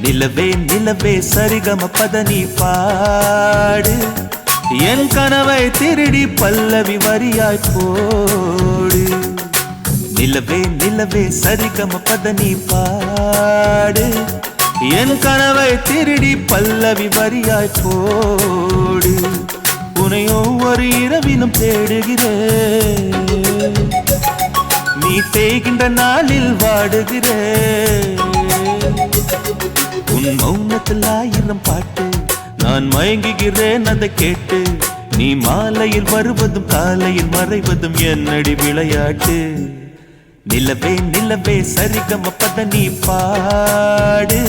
நிலவே நிலவே சரிகம பதனி பாடு என் கனவை திருடி பல்லவி வரியாய் போடு. நிலவே நிலவே சரிகம பதனி பாடு என் கனவை திருடி பல்லவி வரியாய் போடு. உன்னை ஒவ்வொரு இரவிலும் தேடுகிறேன், நீ தேய்கின்ற நாளில் வாடுகிறேன். உன் மௌனத்தில் 1000 பாட்டு நான் மயங்குகிறேன் அதை கேட்டு. நீ மாலையில் வருவதும் காலையில் மறைவதும் என்னடி விளையாட்டு. நிலவே நிலவே சரிகம பதனி பாடு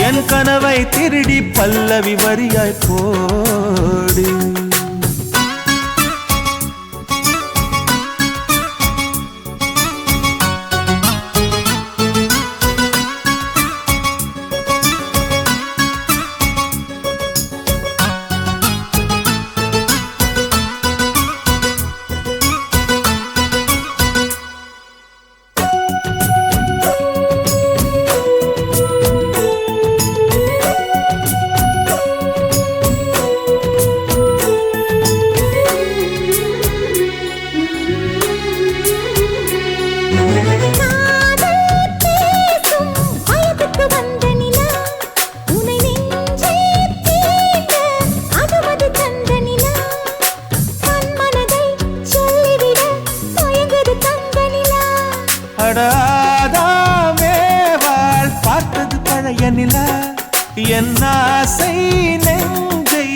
என் கனவை திருடி பல்லவி வரியாய் போடு. பார்த்தது பழைய நிலா, என் ஆசை நெஞ்சை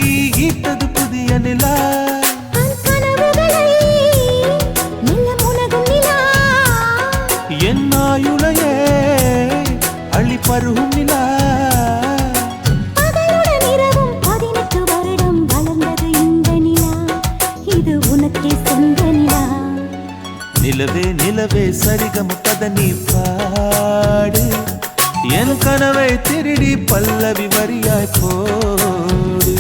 ஈட்டது புதிய நிலா. என் ஆயுளையே அள்ளி பருகும் நிலா. நிலவே நிலவே சரிகம பதனி பாடு என் கனவை திருடி பல்லவி வரியாய் போடு.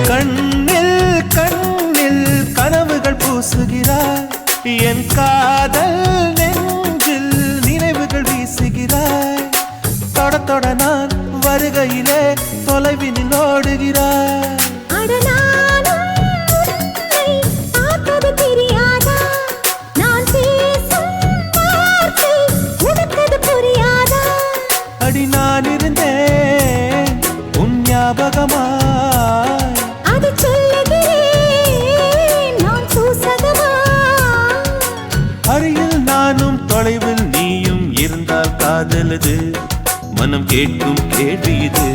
கண்ணில் கண்ணில் கனவுகள் பூசுகிறாய், என் காதல் நெஞ்சில் நினைவுகள் வீசுகிறாய். தொட தொட நான் வருகையிலே தொலைவினில் ஓடுகிறாய். அடி நான் இருந்தேன் உன் ஞாபகமா, அருகில் நானும் தொலைவில் நீயும் இருந்தால் காதலது மனம் கேட்கும் கேள்வி இது.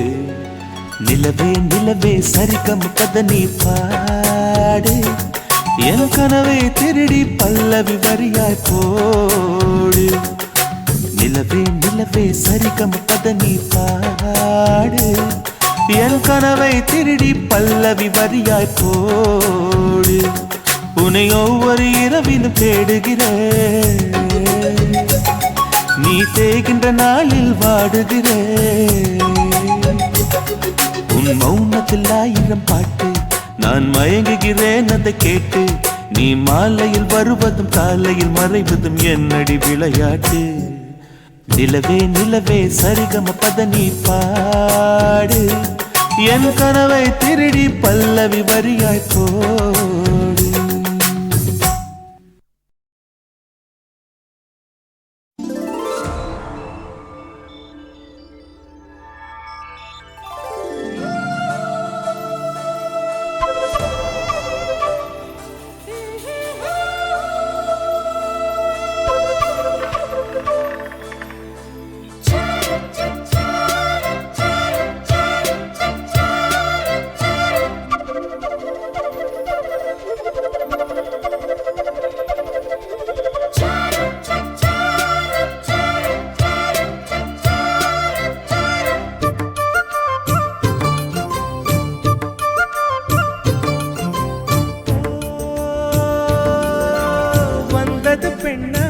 நிலவே நிலவே சரிகம பதனி பாடு என் கனவை திருடி பல்லவி வரியாய் போடு. நிலவே நிலவே சரிகம பதனி பாடு என் கனவை திருடி பல்லவி வரியாய் போடு. உன்னை ஒவ்வொரு இரவிலும் தேடுகிறேன், நீ தேய்கின்ற நாளில் வாடுகிறேன். உன் மௌனத்தில் 1000 பாட்டு நான் மயங்குகிறேன் அதை கேட்டு. நீ மாலையில் வருவதும் காலையில் மறைவதும் என்னடி விளையாட்டு. நிலவே நிலவே சரிகம பதனி பாடு என் கனவை திருடி பல்லவி வரியாய் போடு. வந்தது பெண்ணா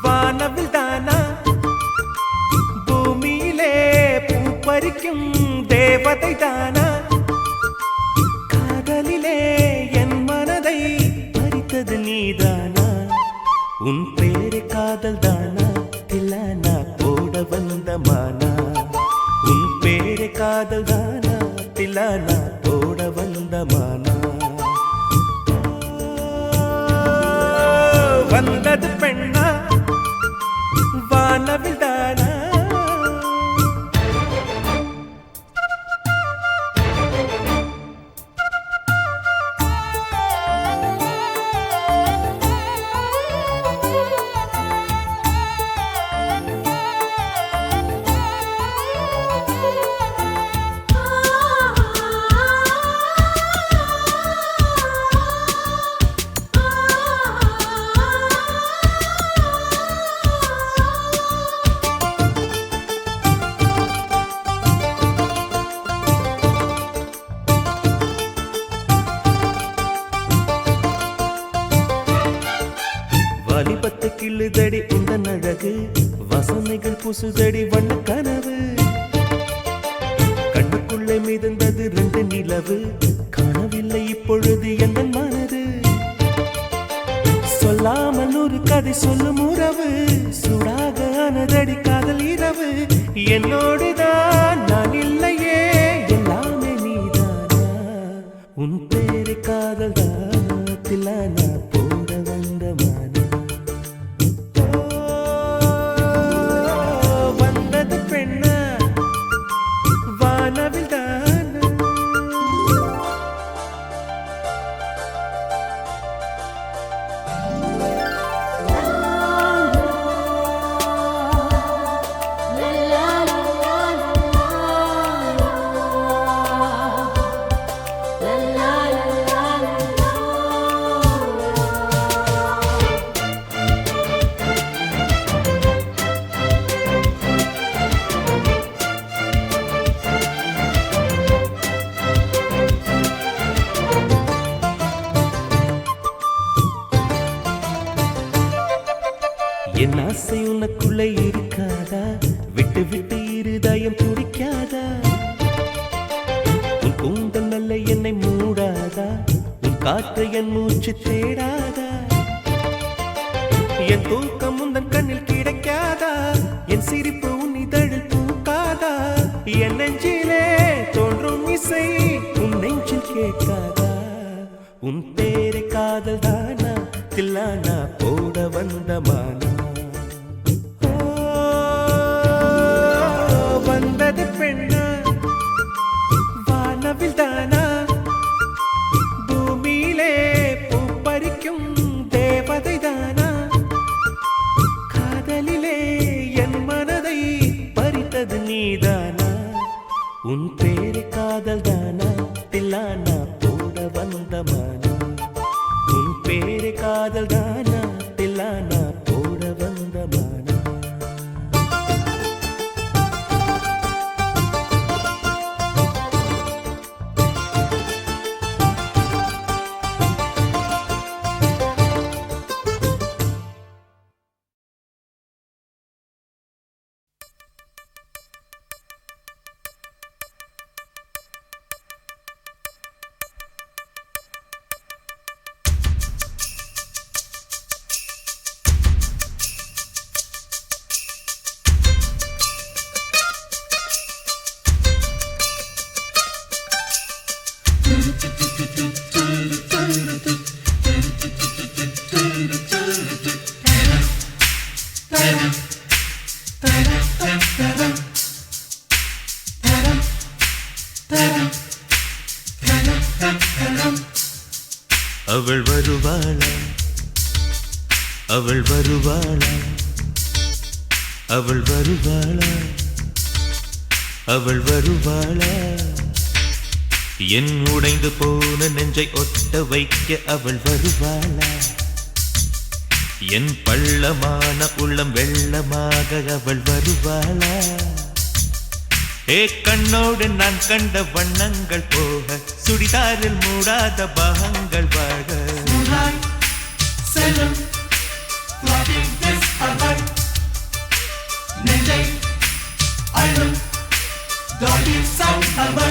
வானவில் தானா பூமியிலே பூ பறிக்கும் தேவதை தானா காதலிலே என் மனதை பறித்தது நீதானா உன் பேரு காதல் தானா தில்லானா போட வந்த மானா உன் பேரு காதல் தானா தில்லானா போட வந்த மானா வந்தது பெண்ணா வானவில் தானா வாலிபத்தை கிள்ளுதடி உந்தன் அழகு வசனைகள் புசுதடி வண்ண கனவு கண்ணுக்குள்ளே மிதந்தது 2 நிலவு காணவில்லை இப்பொழுது எந்த மனது சொல்லாமல் ஒரு கதை சொல்லும் உறவு சூடாக ஆனதடி காதல் இரவு என்னோடுதான் நான் இல்லையே எல்லாமே நீதானா உன் பேரு காதல் தானா தில்லானா போட வந்த மானா வானவில் தானா என் ஆசை உனக்குள்ளே இருக்காதா விட்டு விட்டு இருதயம் துடிக்காதா உன் கூந்தல் நல்ல என்னை மூடாதா உன் காற்று என் மூச்சு தேடாதா என் தூக்கம் உந்தன் கண்ணில் கிடைக்காதா என் சிரிப்பு உன் இதழில் தூக்காதா என் நெஞ்சிலே தோன்றும் இசை உன் நெஞ்சில் கேட்காதா உன் பேரு காதல் தானா தில்லானா போட வந்த மானா வந்தது பெண்ணா வானவில் தானா பூமியிலே பூ பறிக்கும் தேவதை தானா காதலிலே என் மனதை பறித்தது நீதானா உன் பேரு காதல் தானா தில்லானா போட வந்த மானா உன் பேரு காதல் தானா தில்லானா போட வந்த மானா அவள் வருவாளா அவள் வருவாளா அவள் வருவாளா அவள் வருவாளா என் உடைந்து போன நெஞ்சை ஒட்ட வைக்க அவள் வருவாளா என் பள்ளமான உள்ளம் வெள்ளமாக அவள் வருவாளா ஏ கண்ணோடு நான் கண்ட வண்ணங்கள் போக சுடிதாரில் மூடாத பாகங்கள் வாழ செல்லும் floating this away நெஞ்சை அழும் dolly sound away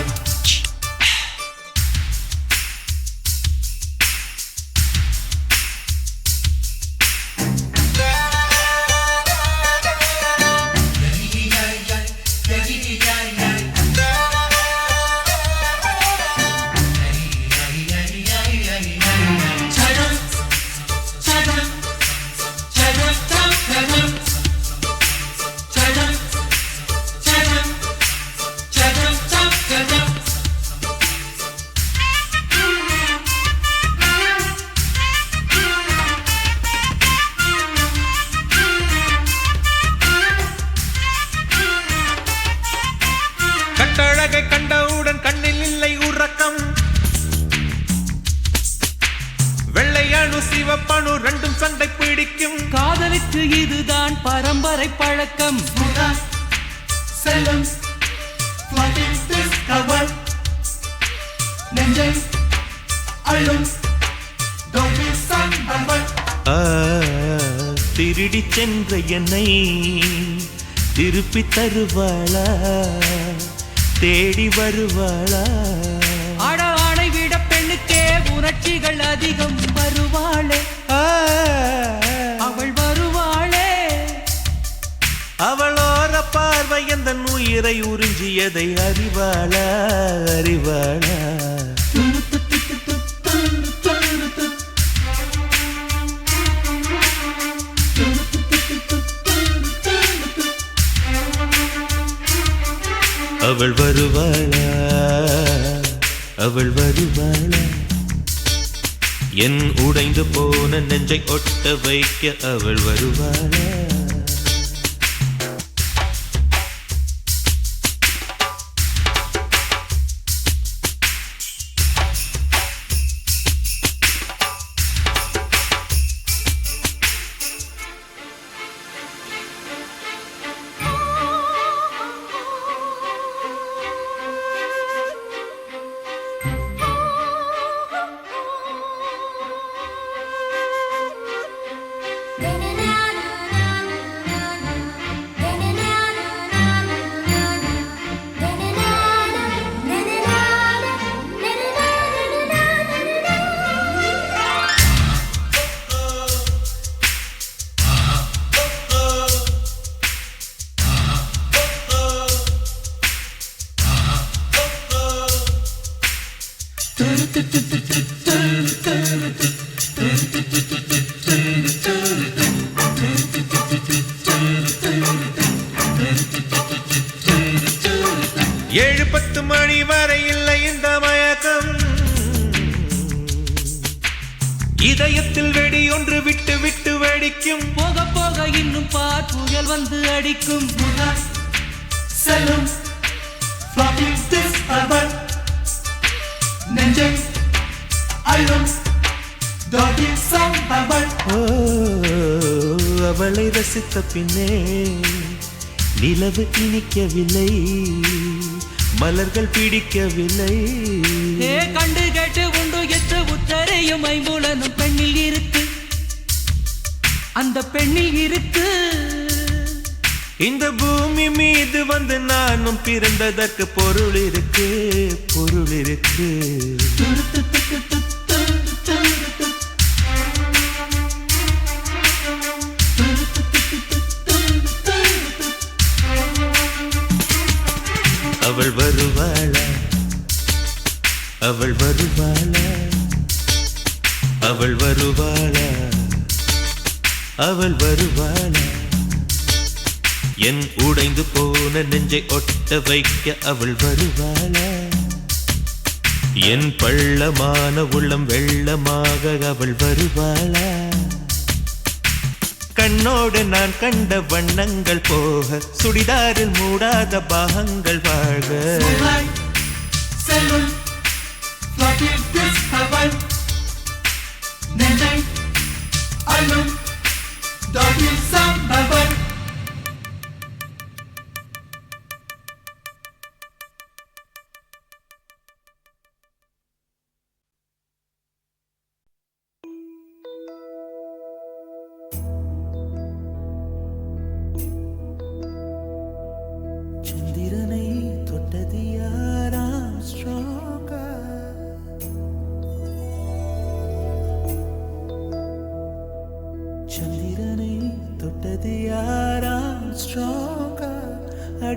கட்டழகை கண்டவுடன் கண்ணில் இல்லை உறக்கம் வெள்ளையணு சிவப்பணு ரெண்டும் சண்டை பிடிக்கும் காதலுக்கு இதுதான் பரம்பரை பழக்கம் செல்லும் நெஞ்சை அழும் திருடி சென்ற என்னை திருப்பி தருவாளா தேடி வருவாளா அட ஆணை விட பெண்ணுக்கே உணர்ச்சிகள் அதிகம் வருவாளே அவள் வருவாளே அவளோர பார்வை எந்த உயிரை உறிஞ்சியதை அறிவாளா அறிவாளா அவள் வருவாளா அவள் வருவாளா என் உடைந்து போன நெஞ்சை ஒட்ட வைக்க அவள் வருவாளா ஏழு 10 மணி வரை இல்லை இந்த மயக்கம் இதயத்தில் வெடி ஒன்று விட்டு விட்டு வெடிக்கும் போக போக இன்னும் பார் புயல் வந்து அடிக்கும் செல்லும் நெஞ்சை அழும் அவளை ரசித்த பின்னே நிலவு இனிக்கவில்லை மலர்கள் பிடிக்கவில்லை கண்டு கேட்டு உண்டு எற்று உத்தரையும் ஐம்புலனும் பெண்ணில் இருக்கு அந்த பெண்ணில் இருக்கு இந்த பூமி மீது வந்து நானும் பிறந்ததற்கு பொருள் இருக்கு பொருள் இருக்கு அவள் வருவாளா அவள் வருவாளா அவள் வருவாளா அவள் வருவாளா என் உடைந்து போன நெஞ்சை ஒட்ட வைக்க அவள் வருவாளா என் பள்ளமான உள்ளம் வெள்ளமாக அவள் வருவாளா கண்ணோடு நான் கண்ட வண்ணங்கள் போக சுடிதாரில் மூடாத பாகங்கள் வாழ்க செல்லும் நெஞ்சை அழும்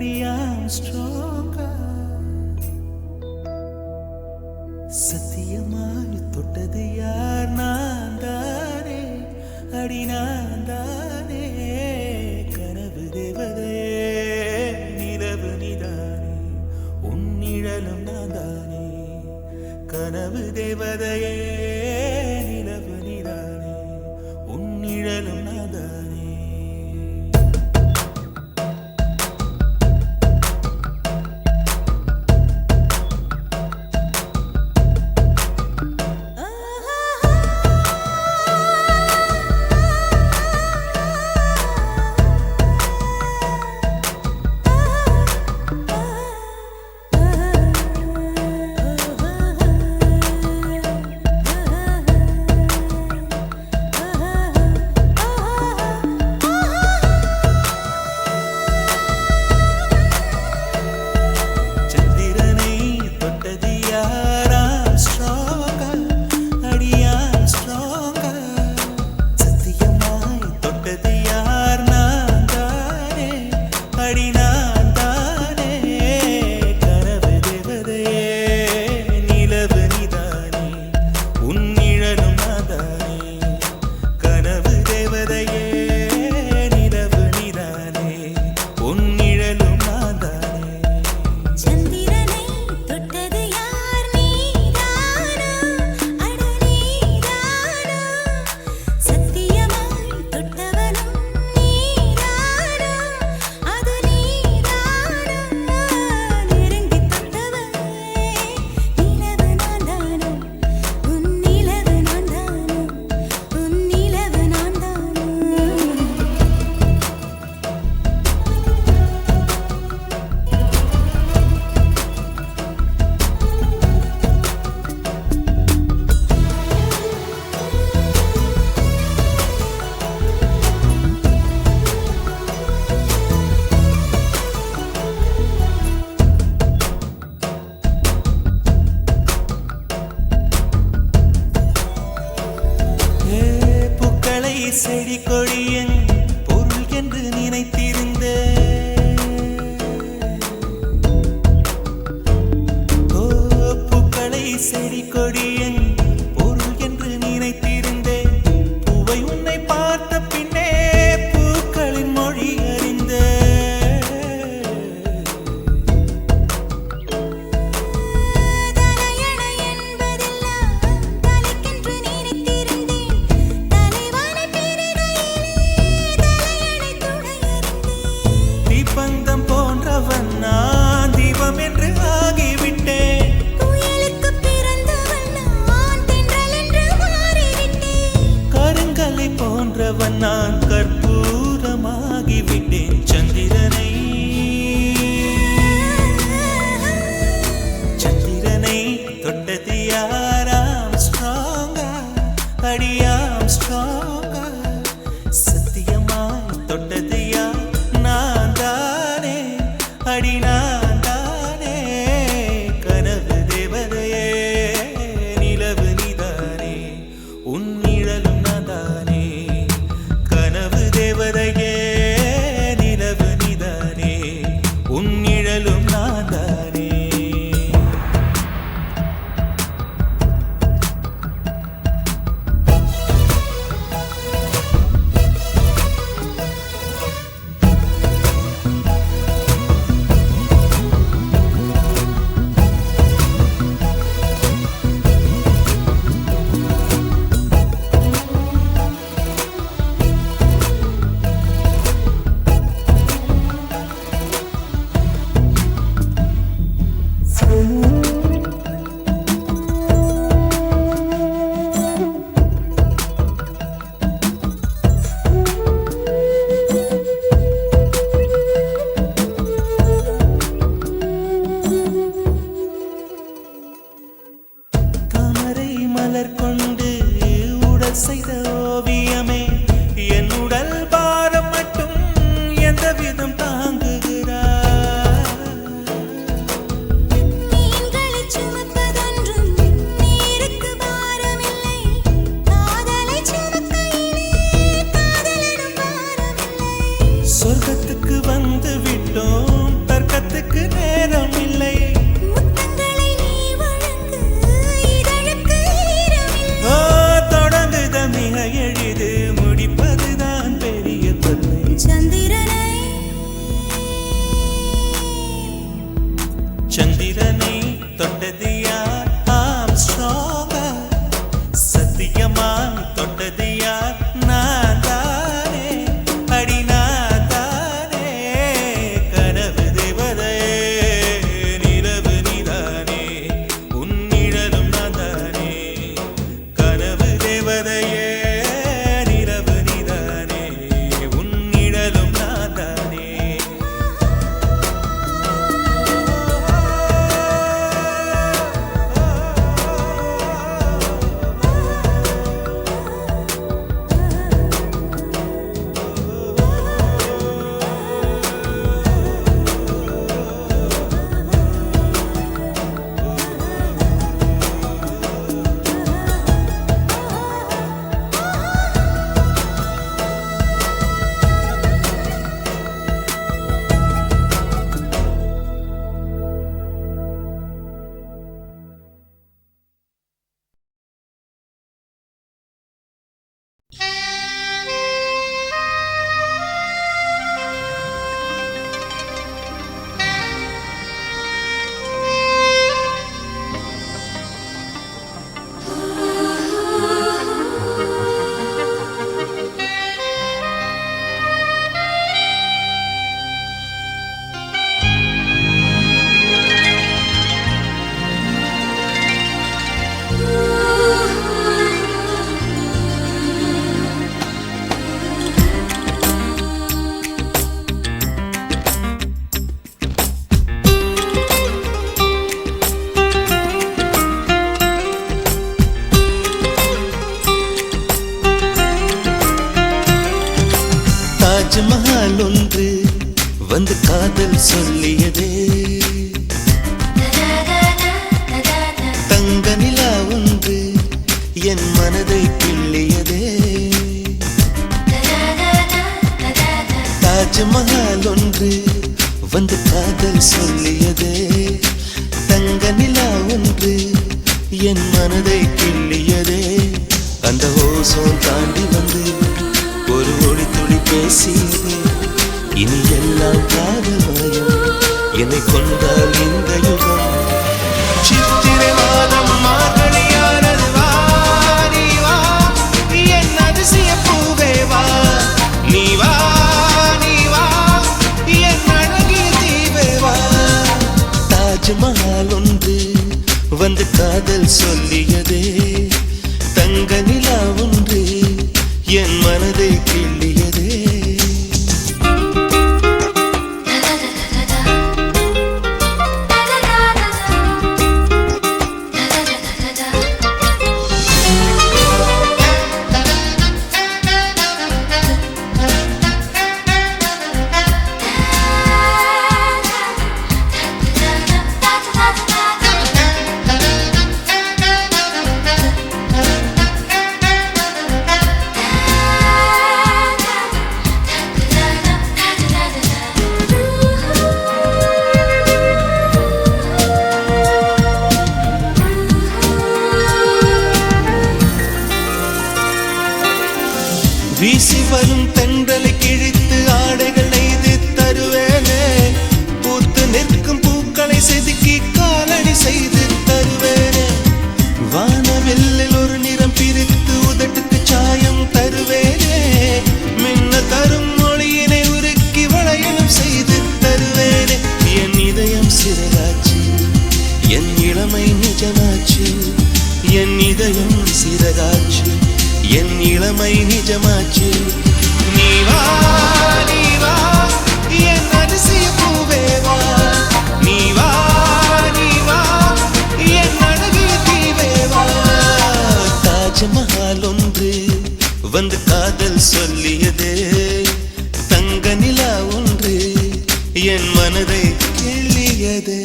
அடியாம் ஸ்ட்ராங்கா சத்தியமாய் தொட்டது யார் நான் தானே அடி நான் தானே கனவு தேவதையே நிலவு நிதானே உன் நிழலும் நான் தானே கனவு தேவதையே நிலவு நிதானே உன் நிழலும் நான் தானே செடி கொடியன் பொருள் என்று நினைத்திருந்த பூக்களை செடி கொடியன் பொருள் என்று நினைத்திருந்தேன் பூவை உன்னை பார்த்த பின்னே பூக்களின் மொழி அறிந்த பந்தம் போன்றவன் நான் தீபம் என்று ஆகிவிட்டேன் புயலுக்கு பிறந்தவன் நான் தென்றல் என்று மாறிவிட்டேன் கருங்கலை போன்றவன் நான் கற்பூரமாகிவிட்டேன் சந்திரனை தொட்டது யாராம் ஸ்ட்ராங்கா அடியாம் ஸ்ட்ராங்கா சத்தியமாய் தொட்டது யார் நான் தானே அடி நான் தானே கனவு தேவதையே நிலவு நீதானே உன் நிழலும் நான் தானே கனவு தேவதையே நிலவு நீதானே உன் நிழலும் நான் தானே மலர் கொண்டு உடல் செய்த ஓவியமே என் உடல் பாரம் மட்டும் எந்த விதம் தாங்குகிறார் மீன்களை சுமப்பதொன்றும் நீருக்கு பாரமில்லை காதலை சுமக்கையிலே காதலனும் பாரமில்லை சொர்க்கத்துக்கு வந்து விட்டோம் தொட்டது யார்? நான் தானே, அடி நான் தானே. கனவு தேவதையே, நிலவு நீதானே, உன் நிழலும் நான் தானே. கனவு தேவதையே, நிலவு நீதானே, உன் நிழலும் நான் தானே. தாஜ்மஹால் ஒன்று வந்து காதல் சொல்லியதே, தங்க நிலா ஒன்று என் மனதை கிள்ளியதே. தாஜ்மஹால் ஒன்று வந்து காதல் சொல்லியதே, தங்க நிலா ஒன்று என் மனதை கிள்ளியதே. அந்த ஓசோன் தாண்டி வந்து ஒரு ஒளி துளி பேசியதே, இனி எல்லாம் காதல் மயம், என்னை கொண்டால் இந்த யுகம். சித்திரை மாதம் மார்கழியானது, வா நீ வா, என் அதிசய பூவே வா, நீ வா நீ வா, என் அழகிய தீவே வா. தாஜ்மஹால் ஒன்று வந்து காதல் சொல்லியதே, தங்க நிலா ஒன்று என் மனதை கிள்ளியதே. வீசி வரும் தென்றலை கிழித்து ஆடைகள் நெய்து தருவேனே, பூத்து நிற்கும் பூக்களை செதுக்கி காலடி செய்து தருவேனே. வானவில்லில் ஒரு நிறம் பிரித்து உதட்டுக்கு சாயம் தருவேனே, மின்ன தரும் மொழியினை உருக்கி வளையலும் செய்து தருவேனே. என் இதயம் சிறகாச்சு, என் இளமை நிஜமாச்சு, என் இதயம் சிறகாச்சு, என் இளமை நிஜமாச்சு. நீ வா நீ வா, என் அதிசய பூவே வா, நீ வா நீ வா, என் அழகிய தீவே வா. தாஜ்மஹால் ஒன்று வந்து காதல் சொல்லியதே, தங்க நிலா ஒன்று என் மனதை கிள்ளியதே.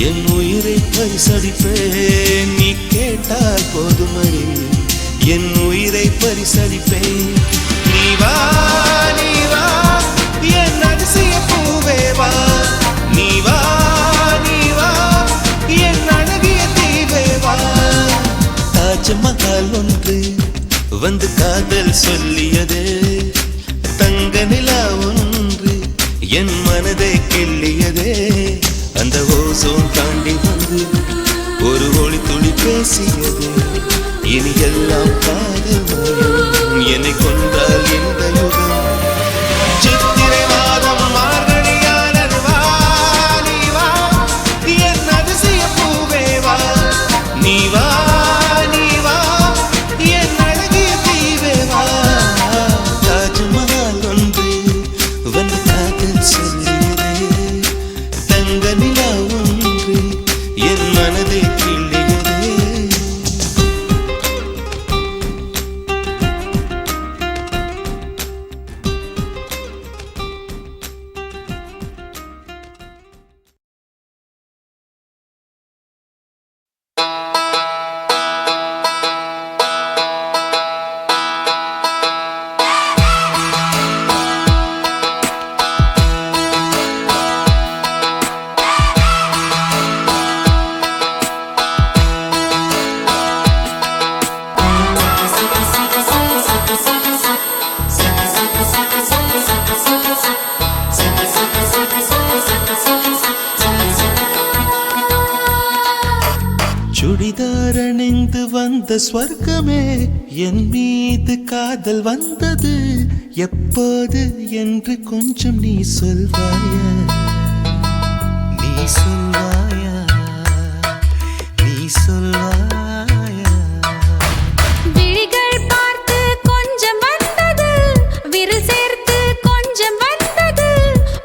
என் உயிரை பரிசளிப்பேன் நீ கேட்டால் போதுமடி என் உயிரை பரிசளிப்பேன் நீ வா நீ வா என் அதிசய பூவே வா நீ வா நீ வா என் அழகிய தீவே வா தாஜ்மஹால் ஒன்று வந்து காதல் சொல்லியது தங்க நிலா ஒன்று என் மனதை கிள்ளியதே அந்த ஓசோன் தாண்டி வந்து ஒரு ஒளி துளி பேசியது இனி எல்லாம் காதல் மயம் என்னை கொண்டால் இந்த யுகம் சித்திரை மாதம் மார்கழியானது வா நீ வா என் அதிசய பூவே வா நீ வா நீ வா என் அழகிய தீவே வா தாஜ்மஹால் ஒன்று வந்து காதல் சொல்லியதே தங்க நிலா ஒன்று என் மனதை கிள்ளியதே சுடிதார் அணிந்து வந்த ஸ்வர்க்கமே என் மீது காதல் வந்தது எப்போது என்று கொஞ்சம் நீ சொல்வாயா நீ சொல்வாயா நீ சொல்வாயா விழிகள் பார்த்து கொஞ்சம் வந்தது விரல் சேர்த்து கொஞ்சம் வந்தது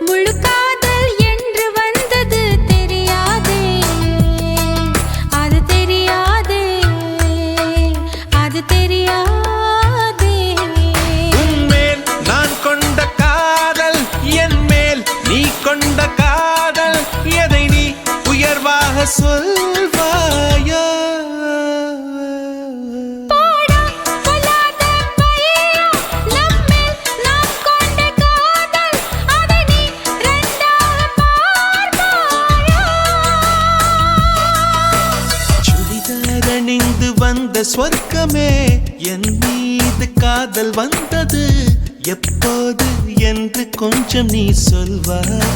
முழு காதல் என்று வந்தது தெரியாதே அது தெரியாதே அது தெரியாதே உன்மேல் நான் கொண்ட காதல் என் மேல் நீ கொண்ட காதல் எதை நீ உயர்வாக சொல்வாயா போடா சொல்லாத பையா நம்மேல் நாம் கொண்ட காதல் அதை நீ ரெண்டாக பார்ப்பாயா சுடிதார் அணிந்து வந்த ஸ்வர்க்கமே என் மீது காதல் வந்தது எப்போது என்று கொஞ்சம் நீ சொல்வாயா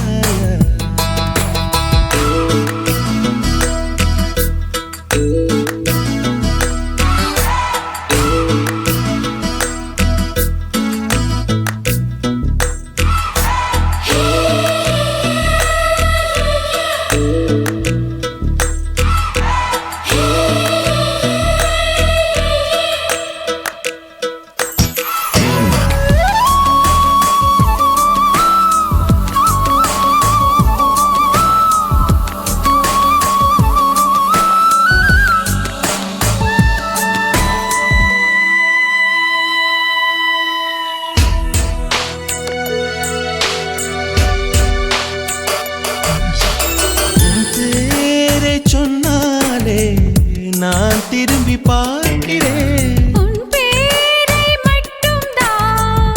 நான் திரும்பி பார்க்கிறேன் உன் பேரை மட்டும்தான்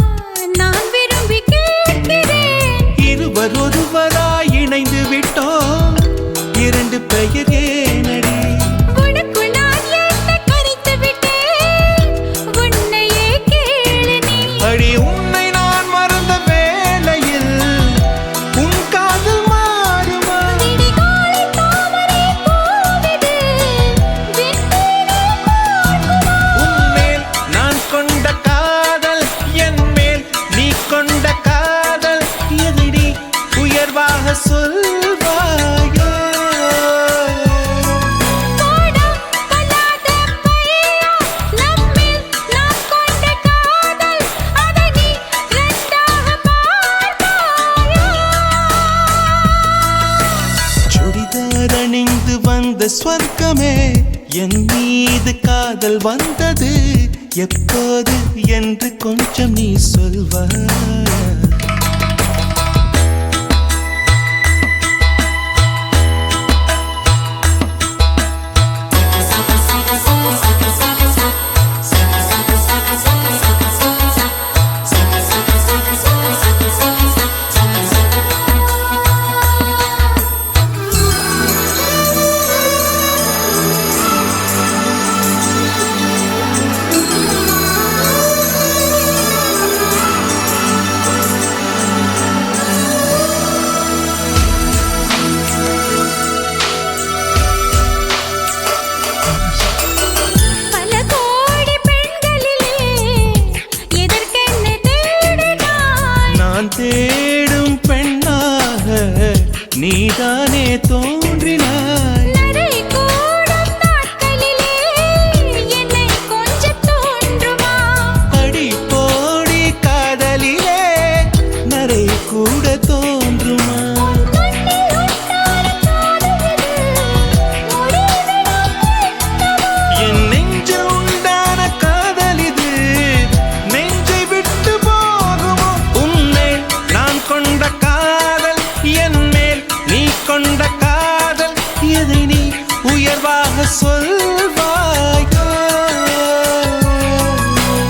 நான் விரும்பி கேட்கிறேன் இருவர் ஒருவராய் இணைந்து விட்டோம் இரண்டு பெயர் ஏனடி உனக்குள் நான் என்னை கரைத்து விட்டேன் உன்னையே கேளு நீ அடி உன்னை நான் மறந்த வேளையில் உன் காதல் மாறுமா விடிகாலை தாமரை பூவிது விண்மீனே பார்க்குமா உன்மேல் நான் கொண்ட காதல் என் மேல் நீ கொண்ட காதல் எதிரி உயர்வாக சொல்வாயோ போடா சொல்லாத பையா நம்மேல் நாம் கொண்ட காதல் அதை நீ ரெண்டாக பார்ப்பாயா சுடிதார் அணிந்து வந்த ஸ்வர்க்கமே என் மீது காதல் வந்தது எப்போது என்று கொஞ்சம் நீ சொல்வாயா எதை நீ உயர்வாக சொல்வாயோ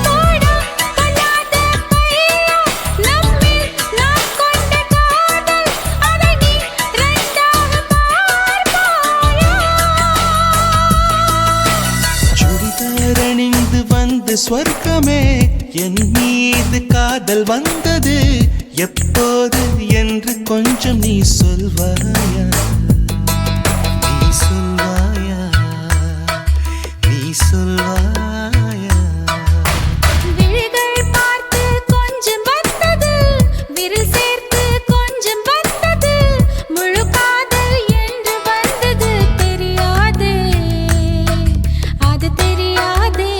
போடா பொல்லாத பையா நம்மில் நாம் கொண்ட காதல் அதை நீ ரெண்டாக பார்ப்பாயா சுடிதார் அணிந்து வந்து ஸ்வர்க்கமே என் மீது காதல் வந்தது எப்போது என்று கொஞ்சம் நீ சொல்வாயா நீ சொல்வாயா நீ சொல்வாயா விழிகள் பார்த்து கொஞ்சம் வந்தது விரல் சேர்த்து கொஞ்சம் வந்தது முழு காதல் என்று வந்தது தெரியாதே அது தெரியாதே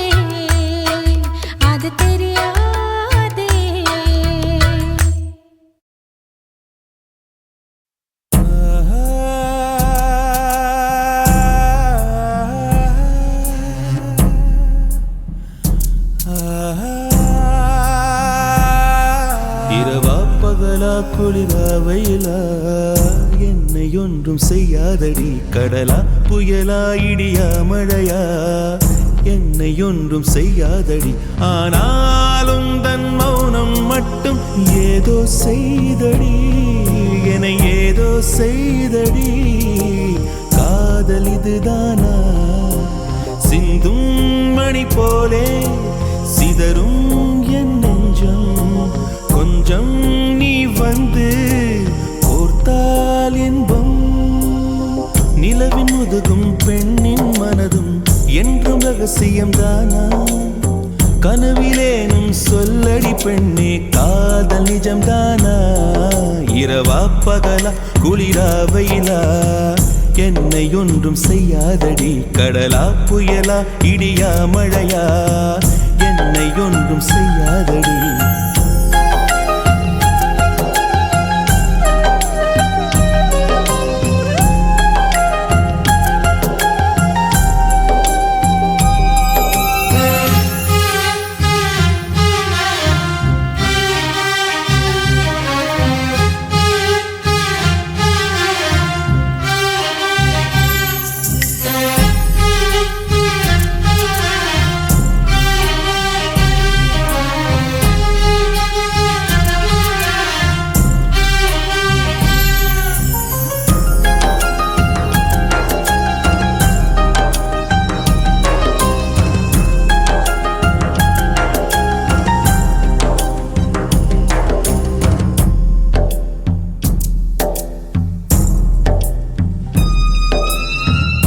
அது தெரியாதே இரவா பகலா குளிரா வெயிலா என்னை ஒன்றும் செய்யாதடி கடலா புயலா இடியா மழையா என்னை ஒன்றும் செய்யாதடி ஆனாலும் தன் மௌனம் மட்டும் ஏதோ செய்தடி என்னை ஏதோ செய்தடி காதல் இதுதானா சிந்தும் மணி போலே சிதறும் என் நெஞ்சம் கொஞ்சம் நீ வந்து கோர்த்தால் இன்பம் நிலவின் முதுகும் பெண்ணின் மனதும் என்றும் ரகசியம்தானா கனவிலேனும் சொல்லடி பெண்ணே காதல் நிஜம்தானா இரவா பகலா குளிரா வெயிலா என்னை ஒன்றும் செய்யாதடி கடலா புயலா இடியா மழையா என்னை ஒன்றும் செய்யாதடி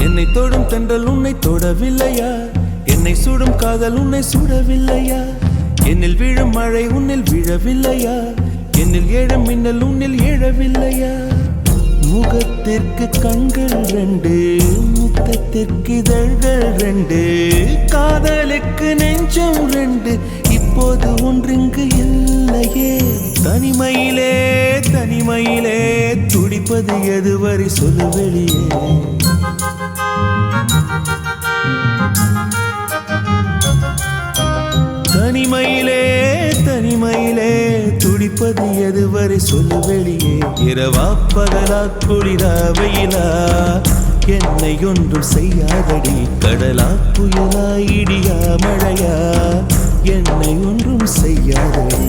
என்னை தொடும் தென்றல் உன்னை தொடவில்லையா என்னை சுடும் காதல் உன்னை சுடவில்லையா என்னில் விழும் மழை உன்னில் விழவில்லையா என்னில் ஏழும் மின்னல் உன்னில் எழவில்லையா முகத்திற்கு கண்கள் ரெண்டு முத்தத்திற்கு இதழ்கள் ரெண்டு காதலுக்கு நெஞ்சம் ரெண்டு இப்போது ஒன்றிங்கு இல்லையே தனிமையிலே தனிமையிலே துடிப்பது எதுவரை சொல்லு வெளியே தனிமையிலே தனிமையிலே துடிப்பது எதுவரை சொல்லு வெளியே இரவா பகலா குளிரா வெயிலா என்னை ஒன்றும் செய்யாதடி கடலா புயலா இடியா மழையா என்னை ஒன்றும் செய்யாதடி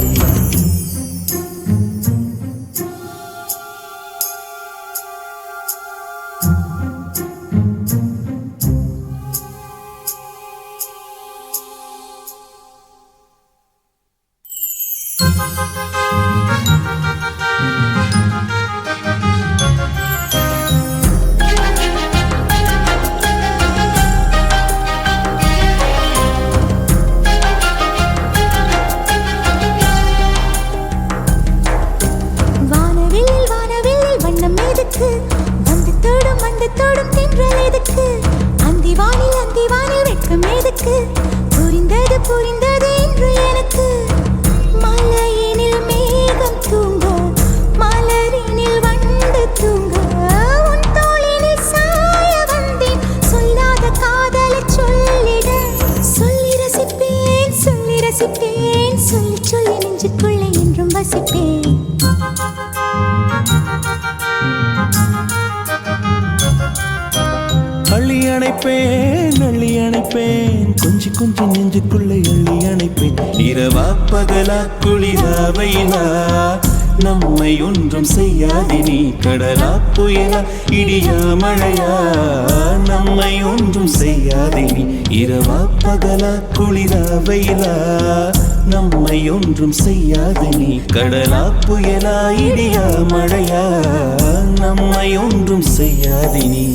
அள்ளி அணைப்பேன் கொஞ்சி கொஞ்சி நெஞ்சுக்குள்ளே அள்ளி அணைப்பேன் இரவா பகலா குளிரா வெயிலா நம்மை ஒன்றும் செய்யாது நீ கடலா புயலா இடியா மழையா நம்மை ஒன்றும் செய்யாது நீ இரவா பகலா குளிரா வெயிலா நம்மை ஒன்றும் செய்யாது நீ கடலா புயலா இடியா மழையா நம்மை ஒன்றும் செய்யாது நீ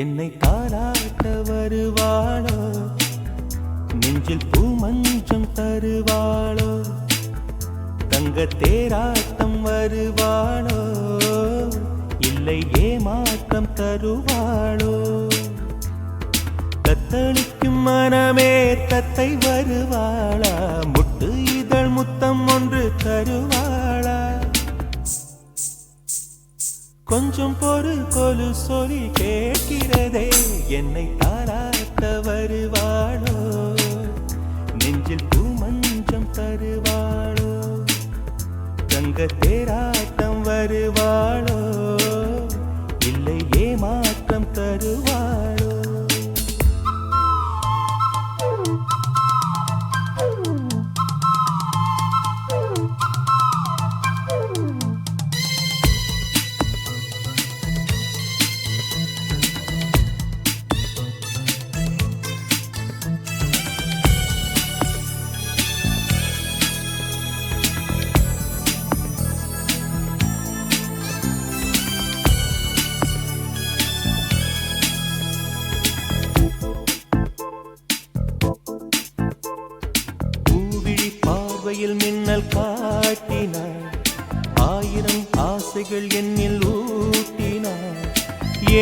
என்னை தாராட்ட வருவாளோ நெஞ்சில் பூமஞ்சம் தருவாளோ தங்க தேராட்டம் வருவாளோ இல்லை ஏமாற்றம் தருவாளோ தத்தளிக்கும் மனமே தத்தை வருவாளா முட்டு இதழ் முத்தம் ஒன்று தருவாளா கொஞ்சம் பொறு கொலு சொல்லி கேட்கிறதே என்னை தாராட்ட வருவாளோ நெஞ்சில் பூமஞ்சம் தருவாளோ தங்க தேராட்டம் வருவாளோ இல்லை ஏமாற்றம் தருவாளோ மின்னல் காட்டினார் ஆயிரம் ஆசைகள் என்னில் ஊட்டினார்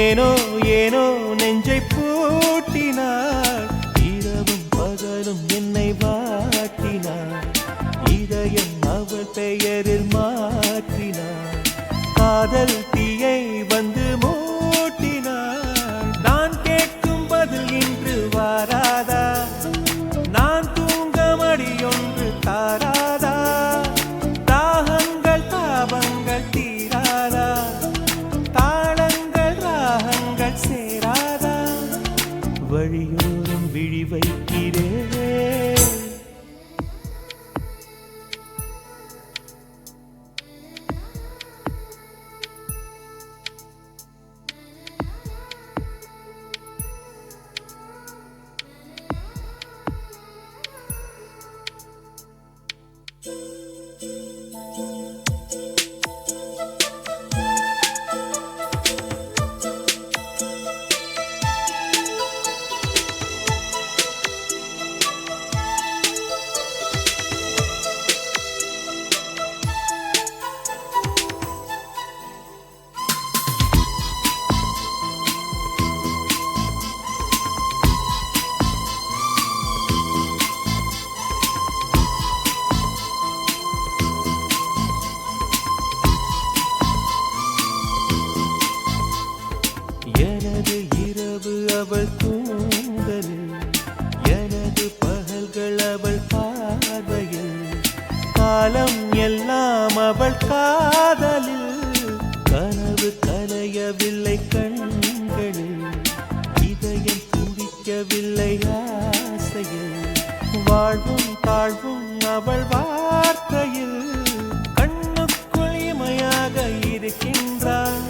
ஏனோ ஏனோ நெஞ்சை பூட்டினார் இரவும் பகலும் என்னை வாட்டினார் இதயம் அவள் பெயரில் மாற்றினார் காதல் தீயை வந்து மூட்டினார் நான் கேட்கும் பதில் இன்று வாராதா நான் தூங்க மடியொன்று தாராதா தாகங்கள் தாபங்கள் தீராதா தாளங்கள் ராகங்கள் சேராதா வழியோரம் விழி வைக்கிறேன் எனது இரவு அவள் தூங்கலில் எனது பகல்கள் அவள் பார்வையில் காலம் எல்லாம் அவள் காதலில் கனவு கலையவில்லை கண்களில் இதயம் துடிக்கவில்லை ஆசையில் வாழ்வும் வாழ்வும் அவள் வார்த்தையில் கண்ணுக்குள் இமையாக இருக்கின்றாள்,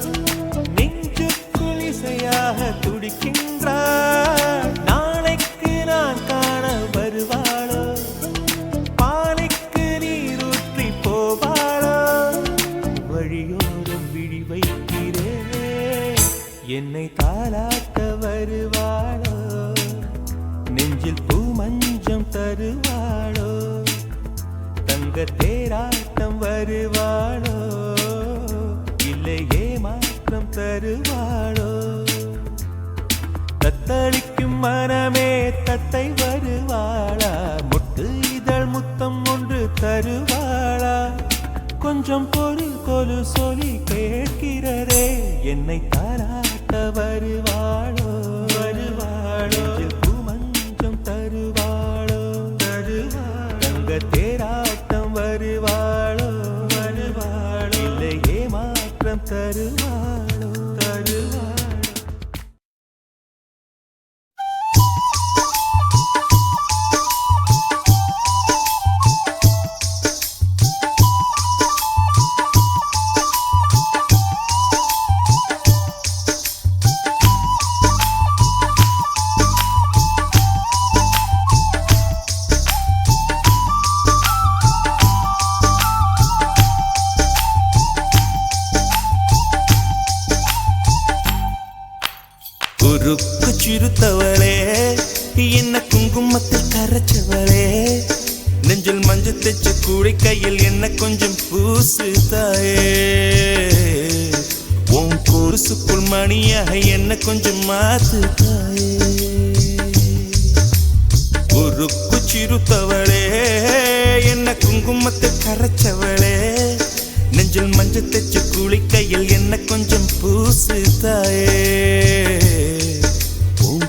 நெஞ்சுக்குள் இசையாக துடிக்கின்றாள். நாளைக்கு நான் காண வருவாளோ, பாலைக்கு நீரூற்றி போவாளோ, வழியோரம் விழி வைக்கிறேன் என்னை தாலாட்ட வருவாளோ, நெஞ்சில் பூ மஞ்சம் தருவாளோ, தங்க தேராட்டம் வருவாளோ, இல்லை ஏமாற்றம் தருவாளோ. தத்தளிக்கும் மனமே தத்தை வருவாளா, முட்டு இதழ் முத்தம் ஒன்று தருவாளா, கொஞ்சம் பொருள் கொலு சொல்லி கேட்கிறதே என்னை தாராட்ட வருவாளோ, வருவாளோ, பூமஞ்சம் தருவாளோ, தருவாளோ, தங்க தேராட்டம் வருவாளோ, வருவாளோ, இல்லை ஏமாற்றம் தருவாளோ, தருவாளோ. குறுக்கு சிறுத்தவளே, என்ன குங்குமத்தில் கரைச்சவளே, நெஞ்சில் மஞ்சள் தைச்சு கூடை கையில் என்ன கொஞ்சம் பூசு தாயே, உன் கொலுசுக்குள் மணியாக என்ன கொஞ்சம் மாத்து தாயே. குறுக்கு சிறுத்தவளே, என்ன குங்குமத்தில் கரைச்சவளே, நெஞ்சில் மஞ்சள் தைச்சு கூடை கையில் என்ன கொஞ்சம் பூசு தாயே,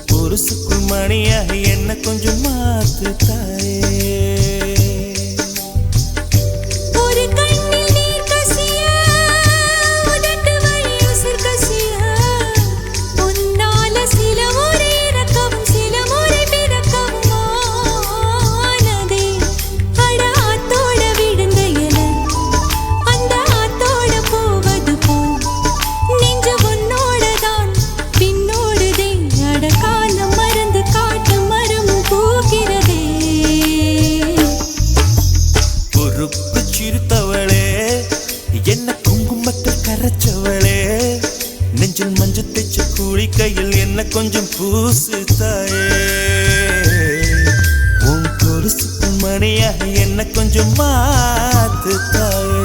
பொருசுக்குள் மணியாக என்ன கொஞ்சம் மாத்து தாயே. ஒரு கண்ணில் நீர் கசிய, உதட்டு வழி உசிர் கசிய, உன்னால சில முறை இறக்கவும் சில முறை பிறக்கவும் ஆனதே. அட ஆத்தோட விழுந்த இலை, அந்த ஆத்தோட போவது போல் நெஞ்சு உன்னோடதான் பின்னோடுதே. அட காலம் மறந்து காட்டு மரமும் பூக்கிறதே. பொறுப்பு சிறுத்தவளே, என்ன குங்குமத்தில் கரைச்சவளே, நெஞ்சில் மஞ்சள் தைச்ச கூலி கையில் என்ன கொஞ்சம் பூசு தாயே, உன் கொலுசுக்கு மணியாக என்ன கொஞ்சம் மாத்து தாயே.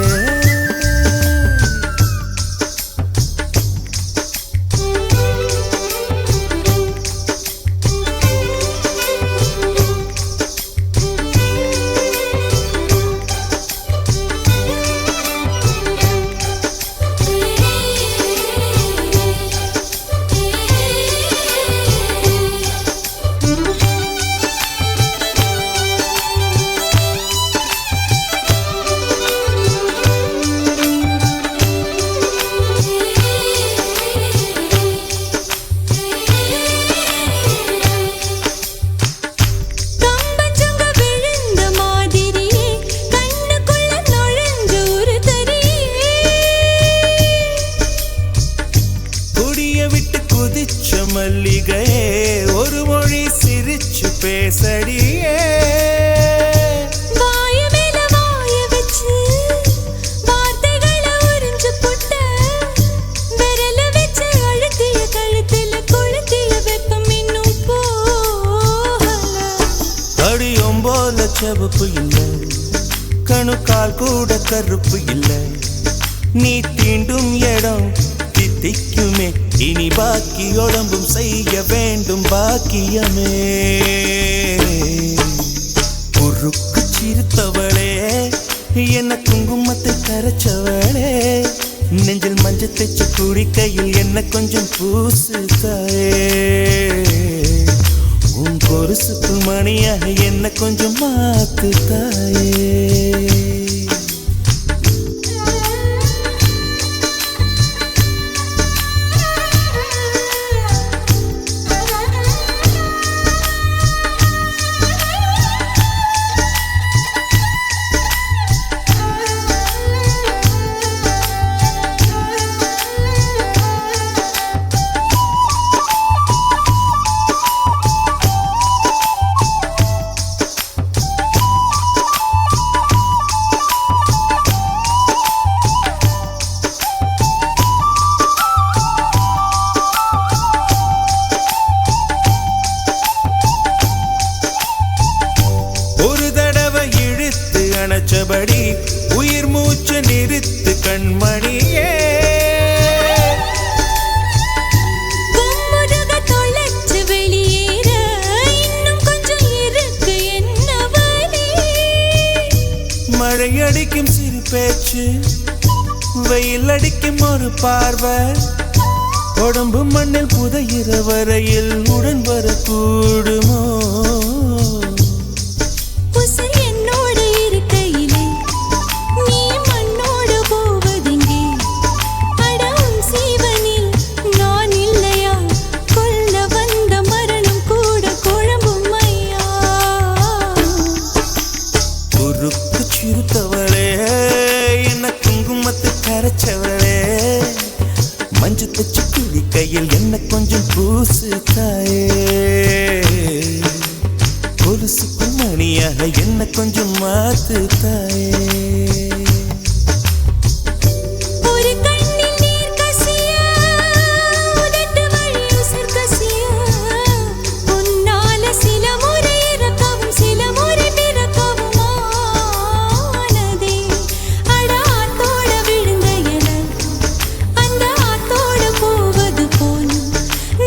மல்லிகையே, ஒரு மொழி சிரிச்சு பேசடியே, வாய மேல வாய வச்சு வார்த்தைகளை உறிஞ்சு புட்ட, விரல வச்சு அழுத்திய கழுத்துல கொளுத்திய வெப்பம் இன்னும் போகல. அடியும் போல செவப்பு இல்லை, கணுக்கால் கூட கருப்பு இல்லை, நீ தீண்டும் இடம் தித்திக்குமே, இனி பாக்கி உடம்பும் செய்ய வேண்டும் பாக்கியமே. குறுக்கு சிறுத்தவளே, என்ன குங்குமத்தை கரைச்சவளே, நெஞ்சில் மஞ்சள் தைச்சு கூடி கையில் என்ன கொஞ்சம் பூசு தாயே, உன் கொலுசுக்குள் மணியாக என்ன கொஞ்சம் மாத்து தாயே. ஒரு தடவை இழுத்து அணைச்சபடி உயிர் மூச்சு நிறுத்து கண்மணியே. மழை அடிக்கும் சிறு பேச்சு, வெயில் அடிக்கும் ஒரு பார்வை, உடம்பு மண்ணில் புதையிற வரையில் உடன் வரக்கூடுமோ? என்னோடு இருக்கையிலே நீ மண்ணோடு போவதெங்கே? அடவும் சீவனில் நான் இல்லையா? கொல்ல வந்த மரணம் கூட குழம்பும் ஐயா. உருக்கு சிறுத்தவளே, என்ன குங்குமத்து கரைச்சவளே, மஞ்சு தச்சு குளிக்கையில் என்ன கொஞ்சம் பூசு தாயே. கொலுசுக்கும் மணியாக என்ன கொஞ்சம் மாத்து தாயே. ஒரு கண்ணில் நீர் கசிய, உதட்டு வழி உசர் கசிய, உன்னால சில முறை இறக்கவும் சில முறை பிறக்கவும் ஆனதே. அட ஆத்தோட விழுந்த என அந்த ஆத்தோட போவது போல்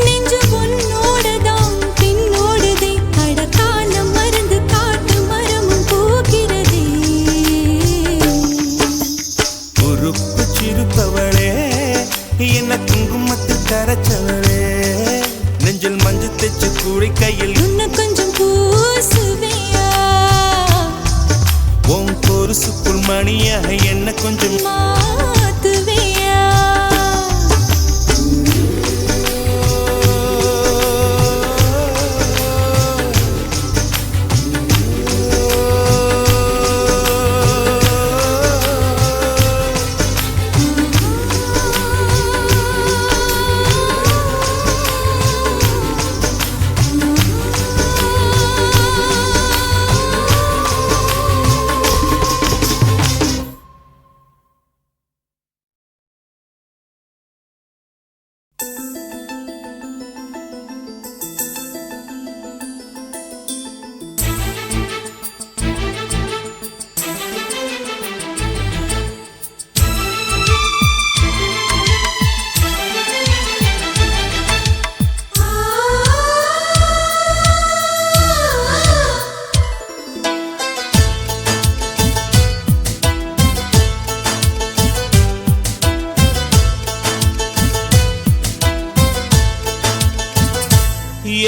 நெஞ்சு பொன்னோடதான் பின்னோடுதே. அட காலம் மறந்து காட்டு மரமும் போகிறதே. உருக்கு சிறுப்பவளே, என்ன குங்குமத்து கரைச்சவளே, நெஞ்சில் மஞ்சு தச்சு குளிக்கையில் உன்னை கொஞ்சம் பூசுவியா? உன் கொலுசுக்குள் மணியாக என்ன கொஞ்சம் மாத்துவியா?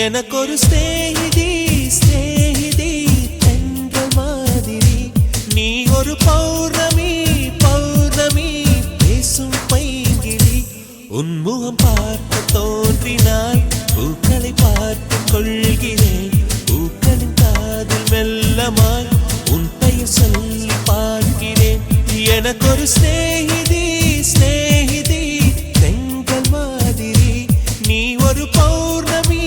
எனக்கு ஒரு ஸ்நேகிதி ஸ்நேகிதி தென்றல் மாதிரி, நீ ஒரு பௌர்ணமி பௌர்ணமி பேசும் பைங்கிளி. உன்முகம் பார்க்க தோன்றினால் பூக்களை பார்த்து கொள்கிறேன். பூக்களின் காதில் மெல்லமாய் உன் பெயர் சொல்லி பார்க்கிறேன். எனக்கு ஒரு ஸ்நேகிதி ஸ்நேகிதி தென்றல் மாதிரி, நீ ஒரு பௌர்ணமி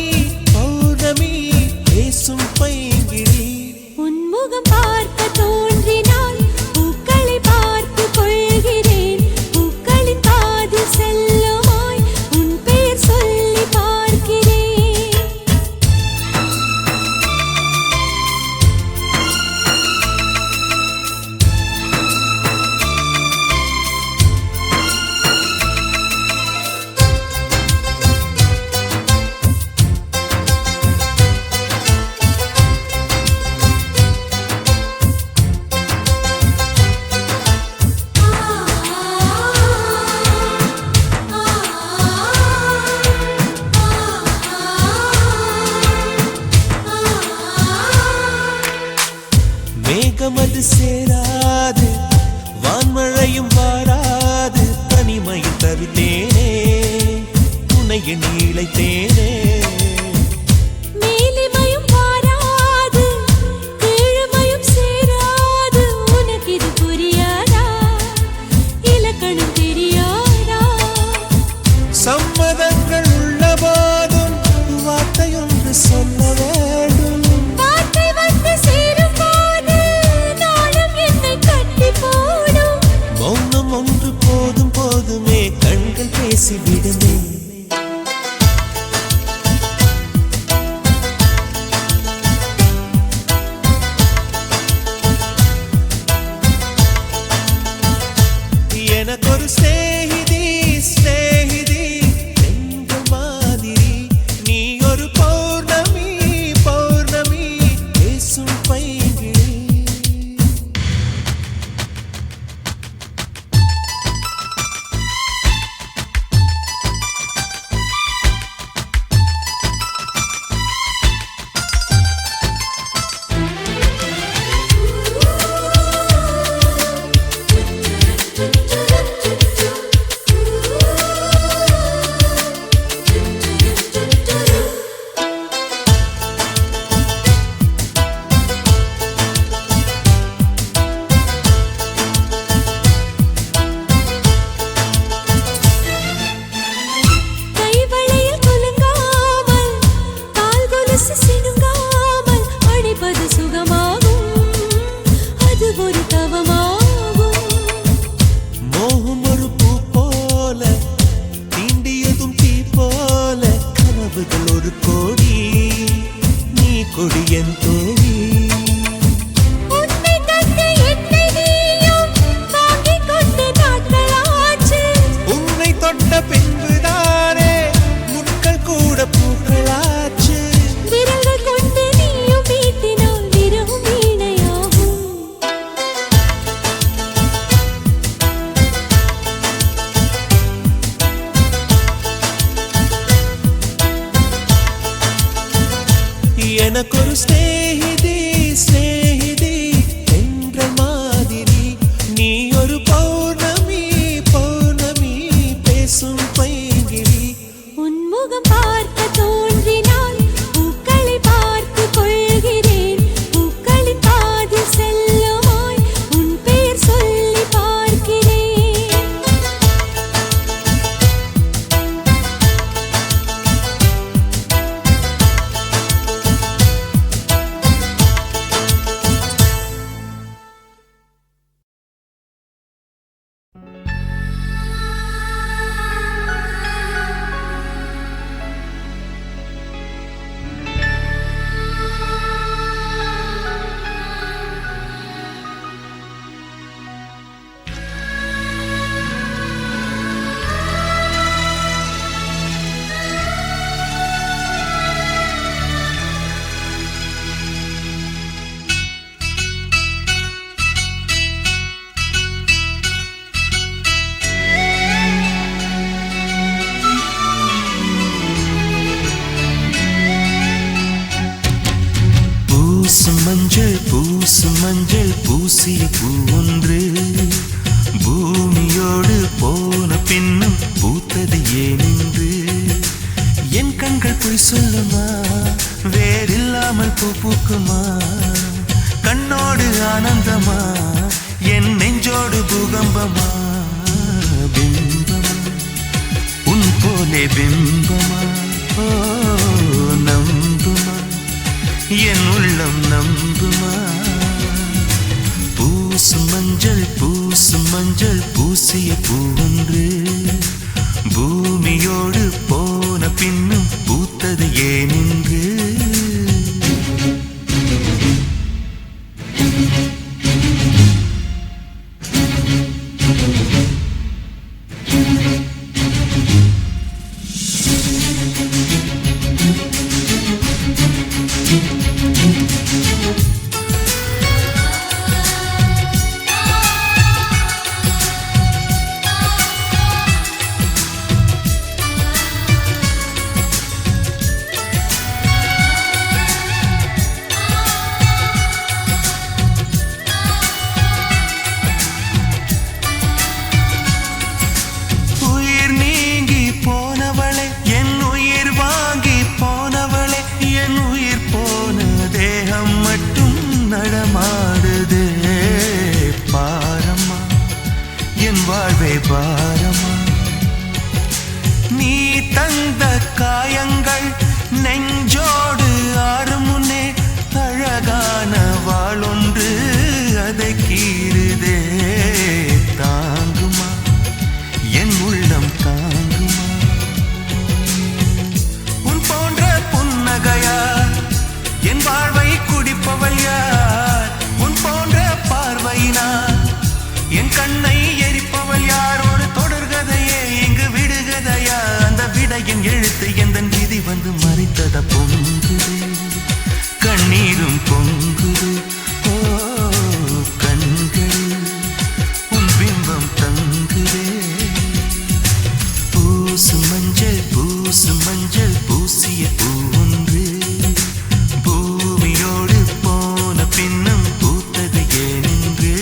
பௌர்ணமி பேசும் பைங்கிளி. உன்முகம் பார்க்க தோன்றினால் பூக்களை பார்த்து கொள்கிறேன். பூக்களின் காதில் செல்லுமாய் உன் பெயர் சொல்லி பார்க்கிறேன். மேகமது சேராது வான்மழையும் வாராது, தனிமையில் தவித்தேனே உன்னை எண்ணி இழைத்தேனே. மேலிமையும் வாராது கீழ்மையும் சேராது, உனக்கு இது புரியாதா? இலக்கணம் தெரியாதா? சம்மதங்கள் உள்ள போதும் வார்த்தையொன்று சொல்ல வேண்டும். வார்த்தை வந்து சேரும் போது நாளும் என்னை கட்டி போடும். மௌனம் ஒன்று போதும் போதுமே, கண்கள் பேசிவிடுமே. பூசு மஞ்சள் பூசிய பூ ஒன்று பூமியோடு போன பின்னும் பூத்தது ஏனென்று என் கண்கள் பொய் சொல்லுமா வேறில்லாமல் பூ பூக்குமா கண்ணோடு ஆனந்தமா என் நெஞ்சோடு பூகம்பமா பிம்பமா உன் போலே பிம்பமா ஓ நம்புமா என் உள்ளம் நம்புமா பூசு மஞ்சள் பூசிய பூ ஒன்று பூமியோடு போன பின்னும் பூத்தது ஏனென்று நடமாடுதே பாரம்மா என் வாழ்வே பாரம்மா நீ தந்த காயங்கள் நெஞ்சோடு ஆறும் முன்னே அழகான வாளொன்று அதை கீறுதே தாங்குமா என் உள்ளம் தாங்குமா உன் போன்ற புன்னகையா என் வாழ்வை குடிப்பவள் யார் உன் போன்ற பார்வையினார் என் கண்ணை எரிப்பவள் யார் ஒரு தொடர்கதையே இங்கு விடுகதையா அந்த விடையின் எழுத்து எந்த விதி வந்து மறைத்தத பொங்குது கண்ணீரும் பொங்குது ஓ கண்கள் உன் பிம்பம் தங்குதே பூசு மஞ்சள் பூசிய பூ ஒன்று பூமியோடு போன பின்னும் பூத்தது ஏனென்று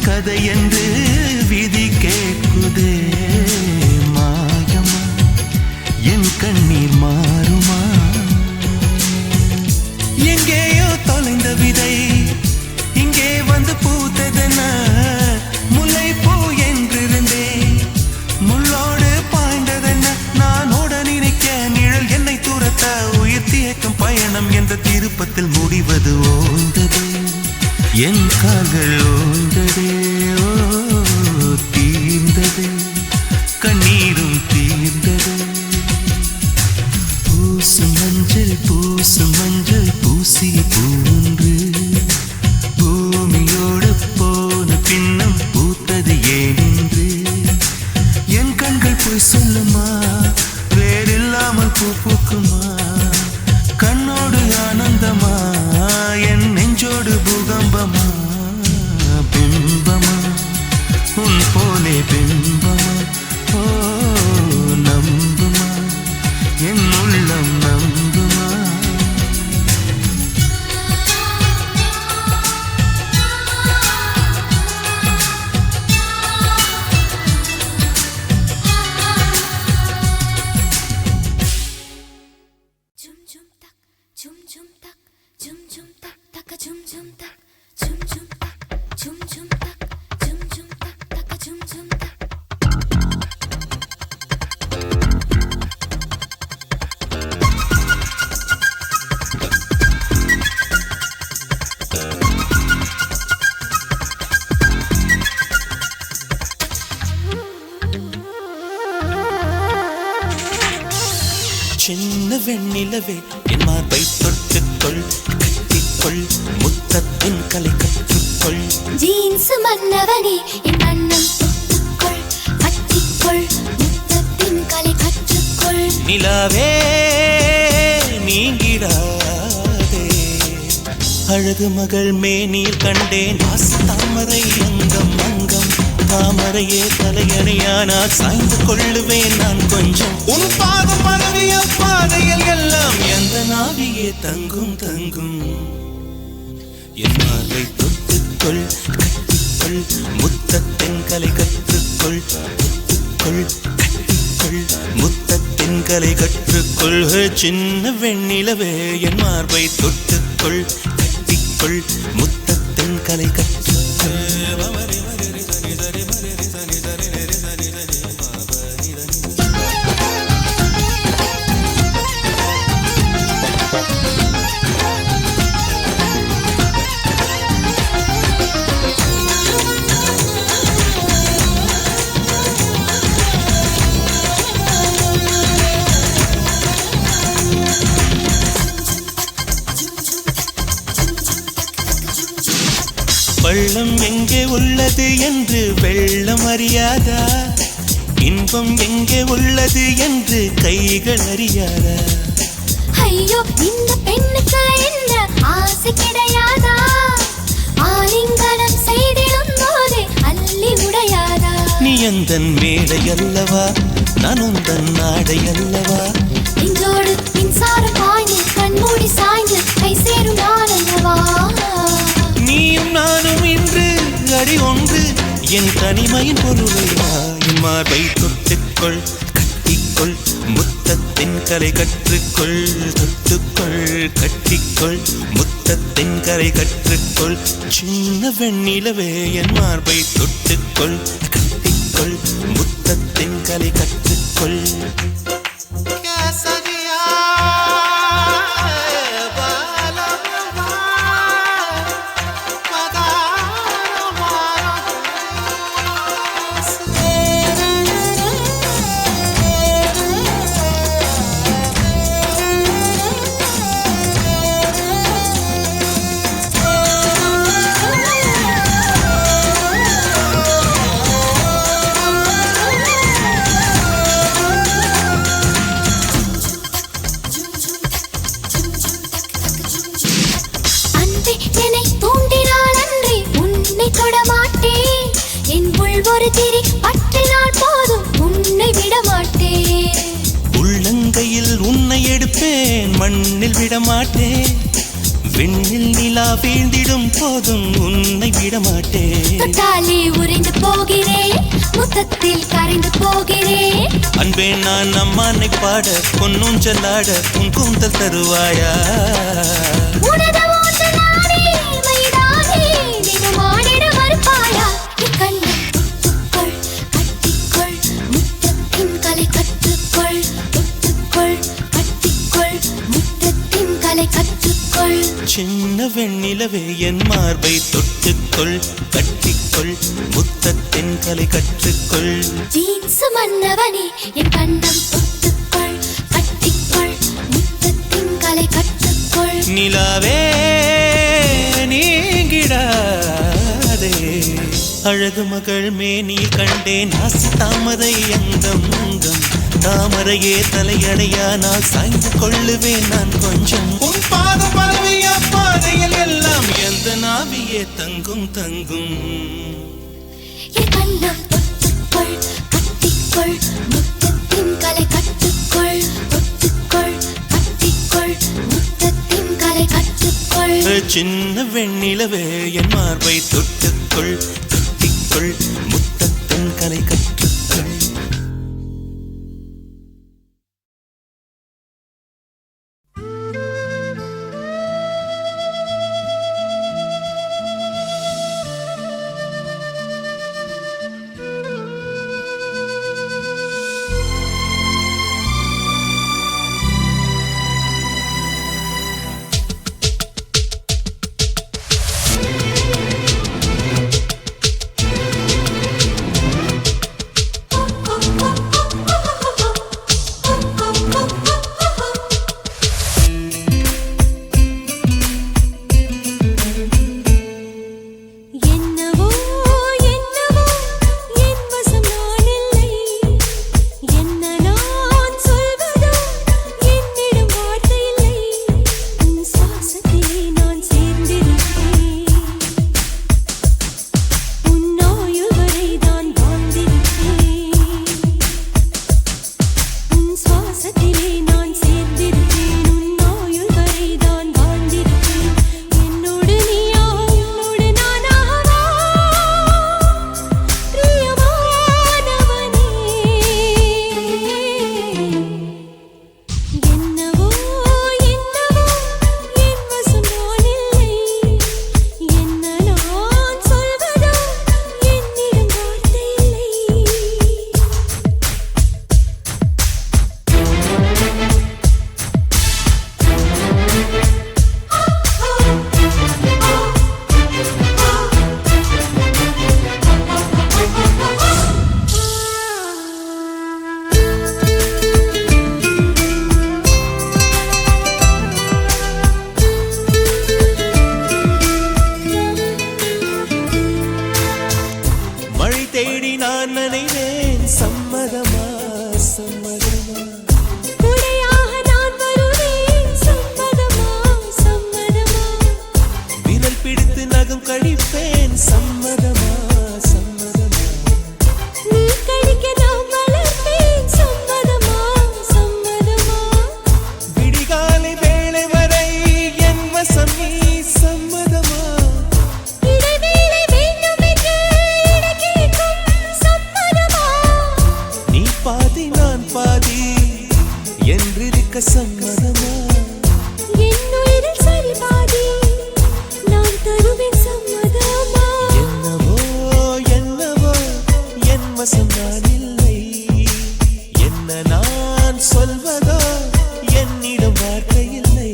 கதை என்று விதி கேட்குதே மாயமா என் கண்ணீர் மாறுமா எங்கேயோ தொலைந்த விதை இங்கே வந்து பூத்ததென முல்லை பூ என்றிருந்தேன் முள்ளோடு பாய்ந்ததென்ன நான் ஓட நினைக்க நிழல் என்னை தூரத்த உயிர் தியக்கும் பயணம் என்ற திருப்பத்தில் முடிவது ஓய்ந்தது என் கால்கள் ஓய்ந்ததே ஓ தீர்ந்தது கண்ணீரும் தீர்ந்தது பூசு மஞ்சள் பூசிய பூ ஒன்று பூமியோடு போன பின்னும் பூத்தது ஏனென்று என் கண்கள் போய் சொல்லுமா வேறில்லாமல் பூ பூக்குமா கண்ணோடு ஆனந்தமா என் நெஞ்சோடு பூகம்பமா பிம்பமா உன் போலே பிம்பமா ஓ நம்புமா என் உள்ளம் நம்புமா Chum chum tak, chum chum tak, chum chum tak, chum chum tak, taka chum chum tak. சின்ன வெண்ணிலவே என் மார்பை தொட்டுக்கொள் கட்டிக்கொள் முத்தத்தின் கலை கற்றுக்கொள் ஜீன்ஸ் மன்னவனே என் வண்ணம் தொட்டுக்கொள் கட்டிக்கொள் முத்தத்தின் கலை கற்றுக்கொள் நிலாவே நீங்கிடாதே அழகு மகள் மேனில் கண்டேன் தாமரை அங்கம் அங்கம் தாமரையே தலையணையானால் சாய்ந்து கொள்ளுவேன் நான் கொஞ்சம் உன் பாதம் பரவிய பாதையில் எல்லாம் எந்த நாவியே தங்கும் தங்கும் என் மார்பை தொட்டுக்கொள் கட்டிக்கொள் முத்தத்தின் கலை கற்றுக்கொள் தொட்டுக்கொள் கட்டிக்கொள் முத்தத்தின் கலை கற்றுக்கொள் சின்ன வெண்ணிலவே என் மார்பை தொட்டுக்கொள் கட்டிக்கொள் முத்தத்தின் கலை கற்றுக்கொள் பள்ளம் எங்கே உள்ளது என்று வெள்ளம் அறியாதா இன்பம் எங்கே உள்ளது என்று கைகள் அறியாதா ஐயோ இந்த பெண்ணுக்கு என்ன ஆசை கிடையாதா ஆலிங்கனம் செய்திடும் போதே அள்ளி உடையாதா நீ எந்தன் மேடை அல்லவா நான் உந்தன் நாடை அல்லவா இன்றோடு மின்சாரம் பாய்ந்து கண்மூடி சாய்ந்து கை சேரும் நாள் அல்லவா நீயும் நானும் இன்று அடி ஒன்று என் தனிமையின் பொருளைவா என் மார்பை தொட்டுக்கொள் கட்டிக்கொள் முத்தத்தின் கலை கற்றுக்கொள் தொட்டுக்கொள் கட்டிக்கொள் முத்தத்தின் கலை கற்றுக்கொள் சின்ன வெண்ணிலவே என் மார்பை தொட்டுக்கொள் கட்டிக்கொள் முத்தத்தின் கலை கற்றுக்கொள் ஒரு திரி பற்றினால் போதும் உன்னை விட மாட்டேன் உள்ளங்கையில் உன்னை எடுப்பேன் மண்ணில் விட மாட்டேன் விண்ணில் நிலா வீழ்ந்திடும் போதும் உன்னை விட மாட்டேன் தொட்டாலே உறைந்து போகிறேன் முத்தத்தில் கரைந்து போகிறேன் அன்பே நான் அம்மானை பாட பொன்னூஞ்சலாட உன் கூந்தல் தருவாயா உனது மூன்று நானே மைதானே தினமாடிட மறுப்பாயா கண்ணை தொட்டுக்கொள் கட்டிக்கொள் முத்தத்தின் கலை கற்றுக்கொள் தொட்டுக்கொள் கட்டிக்கொள் முத்தத்தின் கலை கற்றுக்கொள் சின்ன வெண்ணிலவே என் மார்பை தொட்டுக்கொள் கட்டிக்கொள் முத்தத்தின் கலை கற்றுக்கொள் ஜீன்ஸ் மன்னவனே என் கண்ணம் தொட்டுக்கொள் கட்டிக்கொள் முத்தத்தின் கலை கற்றுக்கொள் நிலாவே நீங்கிடாதே அழகு மகள் மேனில் கண்டேன் ஆசி தாமரை அங்கம் அங்கம் தாமரையே தலையடையானால் சாய்ந்து கொள்ளுவேன் நான் கொஞ்சம் உன் பாதம் பரவிய பாதையில் எல்லாம் எந்த நாவியே தங்கும் தங்கும் என் கண்ணம் தொட்டுக்கொள் கட்டிக்கொள் முத்தத்தின் கலை கற்றுக்கொள் தொட்டுக்கொள் கட்டிக்கொள் முத்தத்தின் கலை கற்றுக்கொள் சின்ன வெண்ணிலவே என் மார்பை தொட்டுக்கொள் கட்டிக்கொள் முத்தத்தின் கலை கற்றுக்கொள் பொழுதும் கழிப்பேன் சம்மதமா சம்மதமா நீ கழிக்க நான் வளர்ப்பேன் சம்மதமா சம்மதமா விடிகாலை வேளை வரை என் வசம் நீ சம்மதமா இடைவேளை வேண்டும் என்று இடக்கேட்கும் சம்மதமா நீ பாதி நான் பாதி என்றிருக்க சம்மதமா என் உயிரில் சரி பாதி நான் தருவேன் சம்மதமா என்னவோ என்னவோ என் வசம் நான் இல்லை என்ன நான் சொல்வதோ என்னிடம் வார்த்தை இல்லை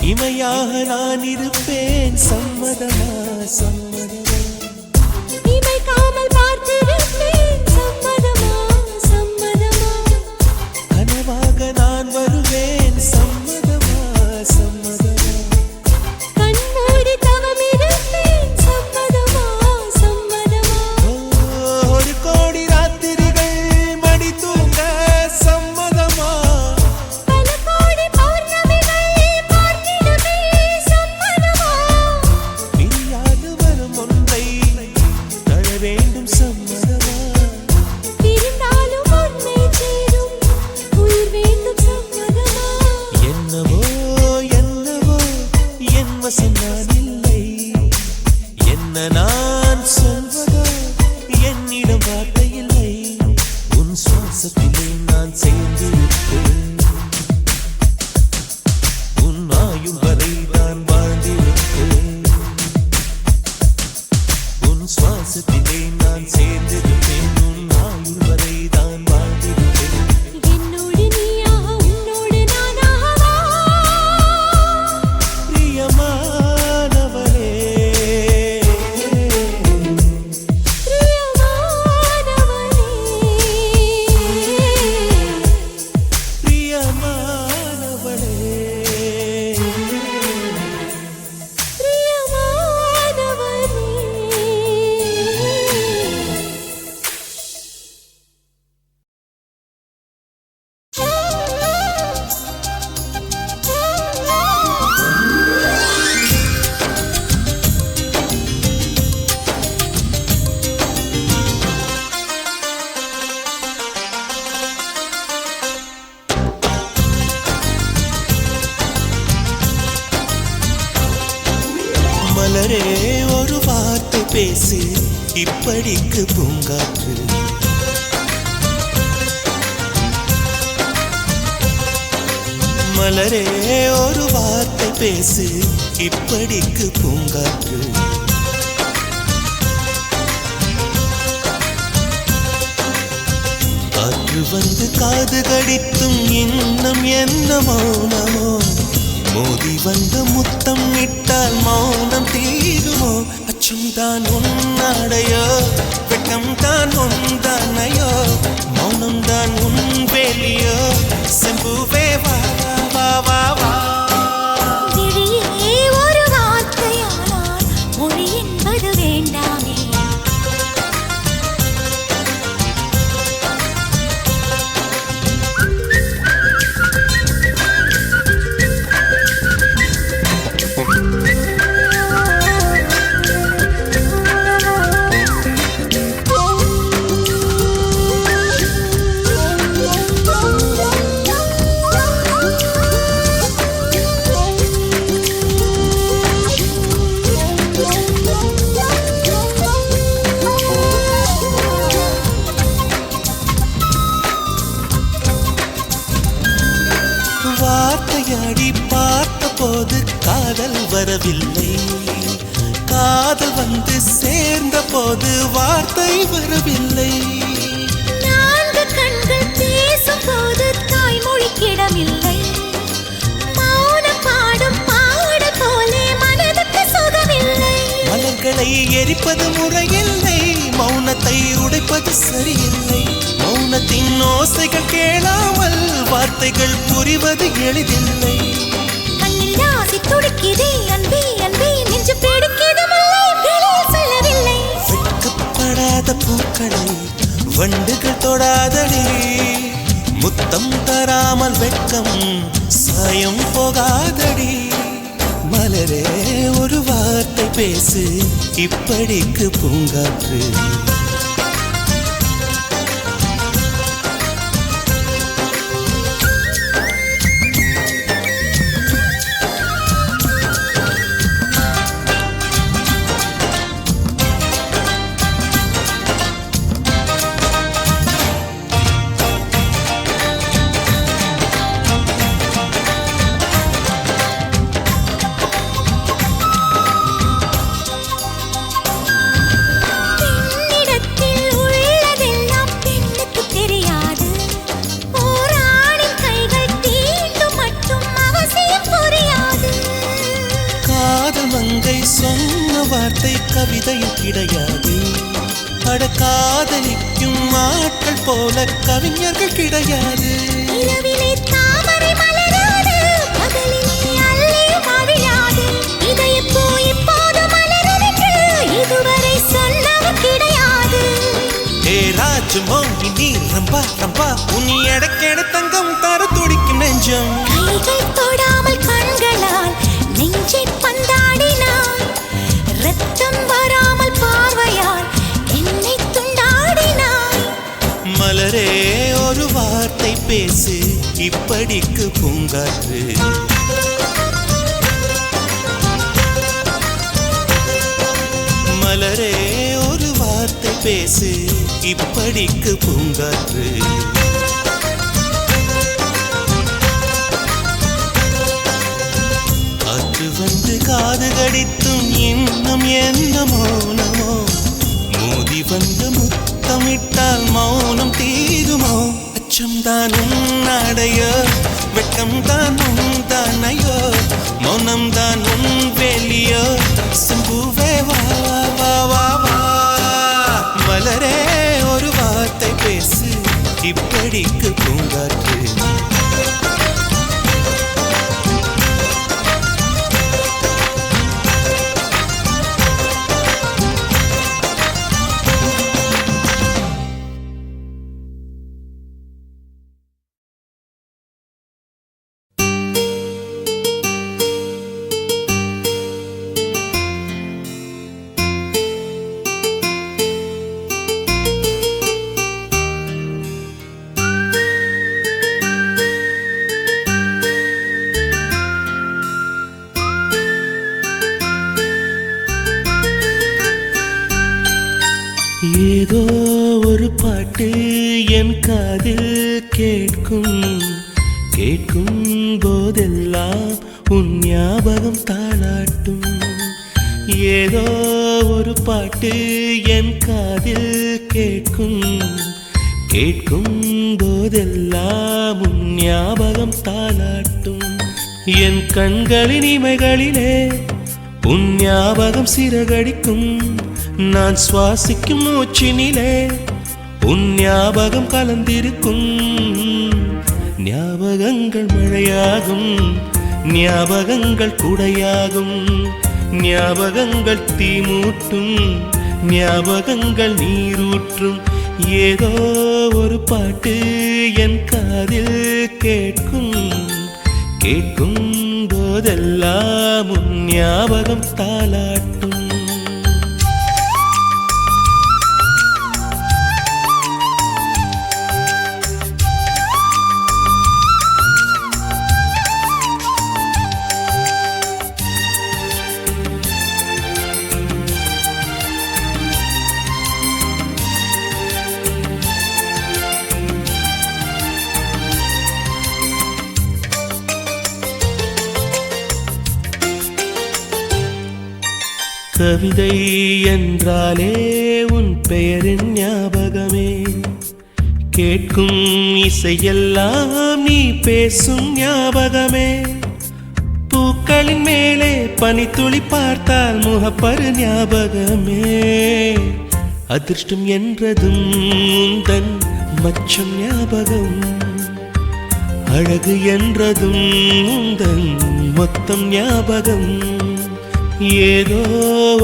இமையாக நான் இருப்பேன் சம்மதமா சம்மதமா இமைக்காமல் பார்த்திருப்பேன் சம்மதமா சம்மதமா கனவாக நான் வருவேன் சம்மதமா சம்மதமா கண்மூடி தவம் இருப்பேன் சம்மதமா சம்மதமா ஒரு கோடி ராத்திரிகள் மடி தூங்க சம்மதமா பல கோடி பௌர்ணமிகள் பார்த்திடுவே சம்மதமா பிரியாது வரும் ஒன்றை தர வேண்டும் சம்மதமா பிரிந்தாலும் உன்னை சேரும் உயிர் வேண்டும் சம்மதமா என்னவோ என்னவோ என் வசம் நான் இல்லை என்ன நான் சொல்வதோ என்னிடம் வார்த்தை இல்லை உன் சுவாசத்திலே நான் சேர்ந்திருப்பேன் உன் ஆயுள் வரை நான் வாழ்ந்திருப்பேன் உன் சுவாசத்திலே நான் சேர்ந்திருப்பேன் உன் ஆயுள் வரை தான் வாழ்ந்திருப்பேன் என்னோடு நீயாக உன்னோடு நானாகவா பிரியமானவளே பிரியமானவனே மலரே ஒரு வார்த்தை பேசு இப்படிக்கு பூங்காற்று மலரே ஒரு வார்த்தை பேசு இப்படிக்கு பூங்காற்று காற்று வந்து காது கடித்தும் இன்னும் என்ன மௌனமோ மோதி வந்து முத்தம் இட்டால் மௌனம் தீருமோ அச்சம் தான் உன்னாடையோ வெட்கம் தான் உந்தானையோ மௌனம் தான் உன் வேலியோ செம்புவே வா வா வா வா விழியே ஒரு வார்த்தையானால் மொழி என்பது வேண்டாமே வார்த்தையாடி பார்த்த போது காதல் வரவில்லை காதல் வந்து சேர்ந்த போது வார்த்தை வரவில்லை நான்கு கண்கள் பேசும் போது தாய்மொழிக்கிடமில்லை மௌனம் பாடும் பாடல் போலே மனதுக்கு சுகமில்லை மலர்களை எரிப்பது முறையில்லை மௌனத்தை உடைப்பது சரியில்லை. மௌனத்தின் ஓசைகள் கேளாமல் வார்த்தைகள் புரிவது எளிதில்லை. கண்ணில் ஆசை துடிக்குதே அன்பே அன்பே நெஞ்சு பிடிக்குது முல்லை வெளியில் சொல்லவில்லை. வெட்கப்படாத பூக்களை வண்டுகள் தொடாதடி. முத்தம் தராமல் வெட்கம் சாயம் போகாதடி. மலரே ஒரு வார்த்தை பேசு இப்படிக்கு பூங்காற்று. சொன்ன வார்த்தை கவிதையில் கிடையாது. காதலிக்கும் ஆட்கள் போல கவிஞர்கள் கிடையாது. இரவிலே தாமரை மலராது, பகலிலே அல்லியும் அழியாது. இதயப்பூ இப்போது மலருதென்று இதுவரை சொன்னவர் கிடையாது. ஏ ராஜு மோகினி ரம்பா ரம்பா உன் எடக்கெட தங்கம் தர துடிக்கும் நெஞ்சம். கைகள் தொடாமல் கண்களால் நெஞ்சை பந்தாடினார். ரத்தம் வராமல் பார்வையால் என்னை துண்டாடினார். மலரே ஒரு வார்த்தை பேசு இப்படிக்கு பூங்காற்று. மலரே ஒரு வார்த்தை பேசு இப்படிக்கு பூங்காற்று. காற்று வந்து காது கடித்தும் இன்னும் என்ன மௌனமோ. மோதி வந்து முத்தமிட்டால் மௌனம் தீருமோ. அச்சம்தான் உன் அடையோ, வெட்கம்தான் உன் தானையோ, மௌனம்தான் உன் வெளியோ. சம்புவே வா வா வா வா. மலரே ஒரு வார்த்தை பேசு இப்படிக்கு பூங்காற்று. ஏதோ ஒரு பாட்டு என் காதில் கேட்கும். கேட்கும் போதெல்லாம் உன் ஞாபகம் தாளாட்டும். ஏதோ ஒரு பாட்டு என் காதில் கேட்கும். கேட்கும் போதெல்லாம் உன் ஞாபகம் தாளாட்டும். என் கண்களின் இமைகளிலே உன் ஞாபகம் சிறகடிக்கும். நான் சுவாசிக்கும் மூச்சினிலே உன் ஞாபகம் கலந்திருக்கும். ஞாபகங்கள் மழையாகும், ஞாபகங்கள் குடையாகும். ஞாபகங்கள் தீமூட்டும், ஞாபகங்கள் நீரூற்றும். ஏதோ ஒரு பாட்டு என் காதில் கேட்கும். கேட்கும் போதெல்லாம் உன் ஞாபகம் தாளாட்டும். கவிதை என்றாலே உன் பெயரின் ஞாபகமே. கேட்கும் இசையெல்லாம் நீ பேசும் ஞாபகமே. பூக்களின் மேலே பனித்துளி பார்த்தால் முகப்பரு ஞாபகமே. அதிர்ஷ்டம் என்றதும் உந்தன் மச்சம் ஞாபகம், அழகு என்றதும் உந்தன் மொத்தம் ஞாபகம். ஏதோ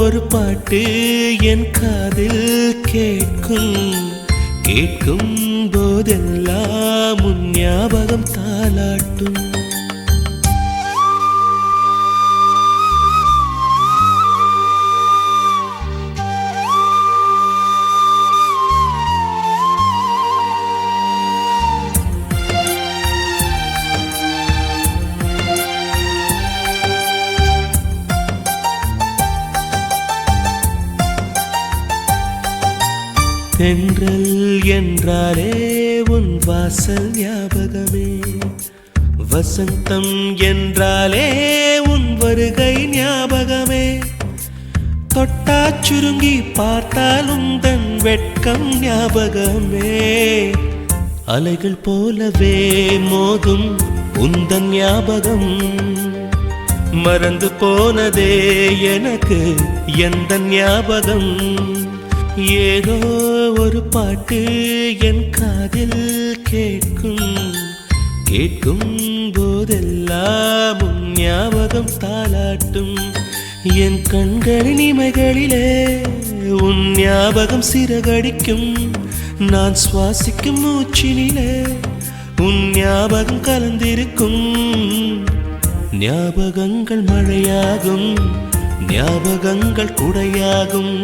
ஒரு பாட்டு என் காதில் கேட்கும், கேட்கும் போதெல்லாம் உன் ஞாபகம் தாலாட்டும். தென்றல் என்றாலே உன் வாசல் ஞாபகமே, வசந்தம் என்றாலே உன் வருகை ஞாபகமே. தொட்டா சுருங்கி பார்த்தால் உந்தன் வெட்கம் ஞாபகமே. அலைகள் போலவே மோதும் உந்தன் ஞாபகம், மறந்து போனதே எனக்கு எந்த ஞாபகம். ஏதோ ஒரு பாட்டு என் காதில் கேட்கும், கேட்கும் போதெல்லாம் உன் ஞாபகம் தாலாட்டும். என் கண்களின் இமைகளிலே உன் ஞாபகம் சிறகடிக்கும், நான் சுவாசிக்கும் மூச்சினிலே உன் ஞாபகம் கலந்திருக்கும். ஞாபகங்கள் மழையாகும், ஞாபகங்கள் குடையாகும்,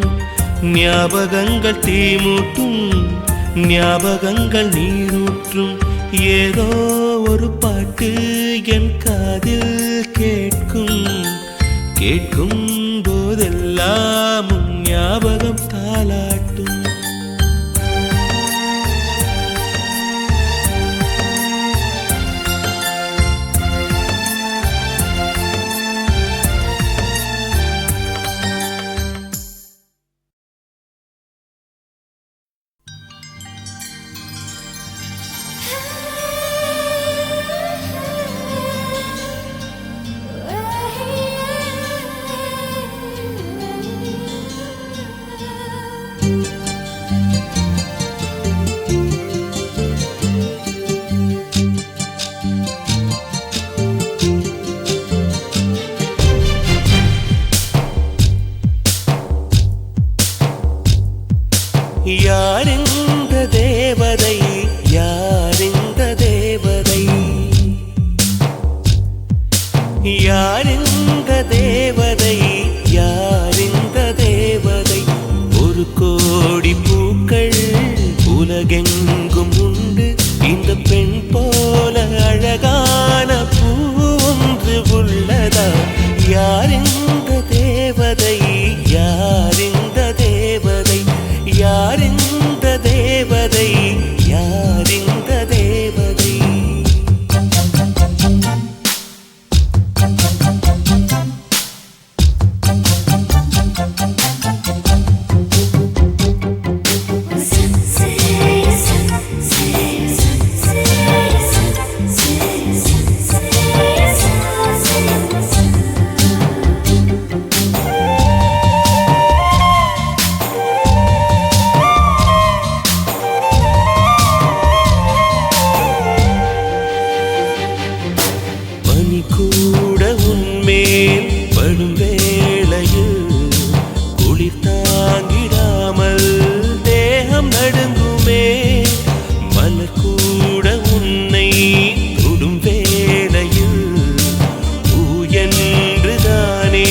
ஞாபகங்கள் தீமூட்டும், ஞாபகங்கள் நீரூற்றும். ஏதோ ஒரு பாட்டு என் காதில் கேட்கும், கேட்கும் போதெல்லாம் உன் ஞாபகம் தாலாட்டும். யாரிந்த தேவதை, யாரிந்த தேவதை, யாரிந்த தேவதை, யாரிந்த தேவதை. ஒரு கோடி பூக்கள் உலகெங்கும் உண்டு, இந்த பெண் போல அழகான பூ ஒன்று உள்ளதா? யாரிந்த தேவதை, யாரிந்த தேவதை, யாரிந்த தேவதை, யாரிந்த தேவதை. கூட உன்மேல் படும் வேளையில் குளிர் தாங்கிடாமல் தேகம் நடுங்குமே. மலர் கூட உன்னை தொடும் வேளையில் பூ என்றுதானே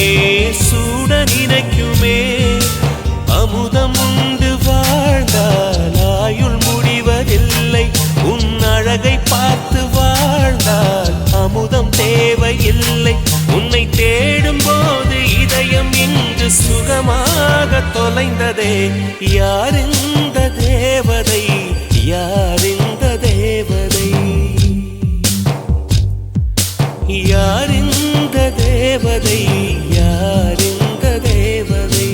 சூட நினைக்குமே. அமுதம் உண்டு வாழ்ந்தால் ஆயுள் முடிவதில்லை, உன் அழகை பார்த்து வாழ்ந்தால் அமுதம் தேவையில்லை. உன்னை தேடும் போது இதயம் இன்று சுகமாக தொலைந்ததே. யாரிந்த தேவதை, யாரிந்த தேவதை, யாரிந்த தேவதை, யாரிந்த தேவதை.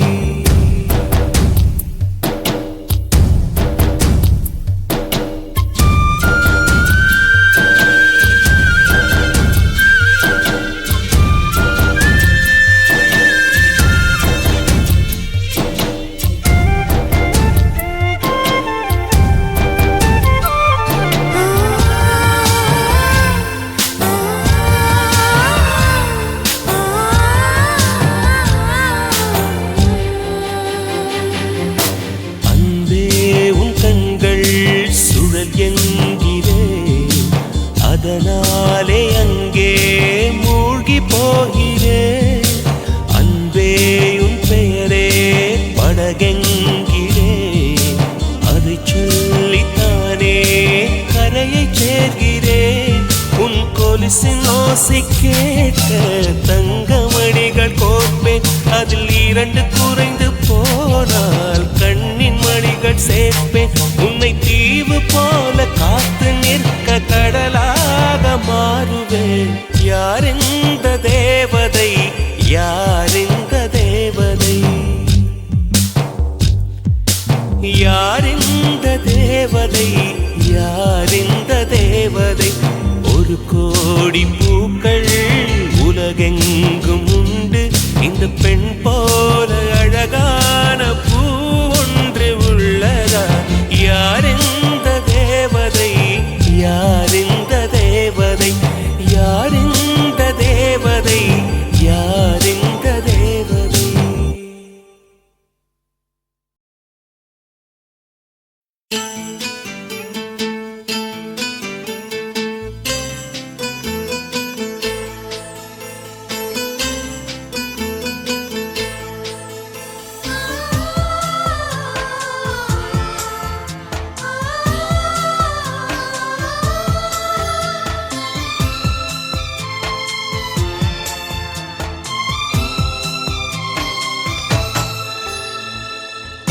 கொலுசின் ஓசை கேட்க தங்கமணிகள் கோர்ப்பேன். அதில் 2 குறைந்து போனால் கண்ணின் மணிகள் சேர்ப்பேன். உன்னை தீவு போல காத்து நிற்க கடலாக மாறுவேன். யார் இந்த தேவதை, யார் இந்த தேவதை, யார் இந்த தேவதை, யார் இந்த தேவதை. 1 கோடி பூக்கள் உலகெங்கும் உண்டு, இந்த பெண் போல அழகான பூ ஒன்று உள்ளதா? யார் இந்த தேவதை, யார் இந்த தேவதை, யார் இந்த தேவதை, யார் இந்த தேவதை.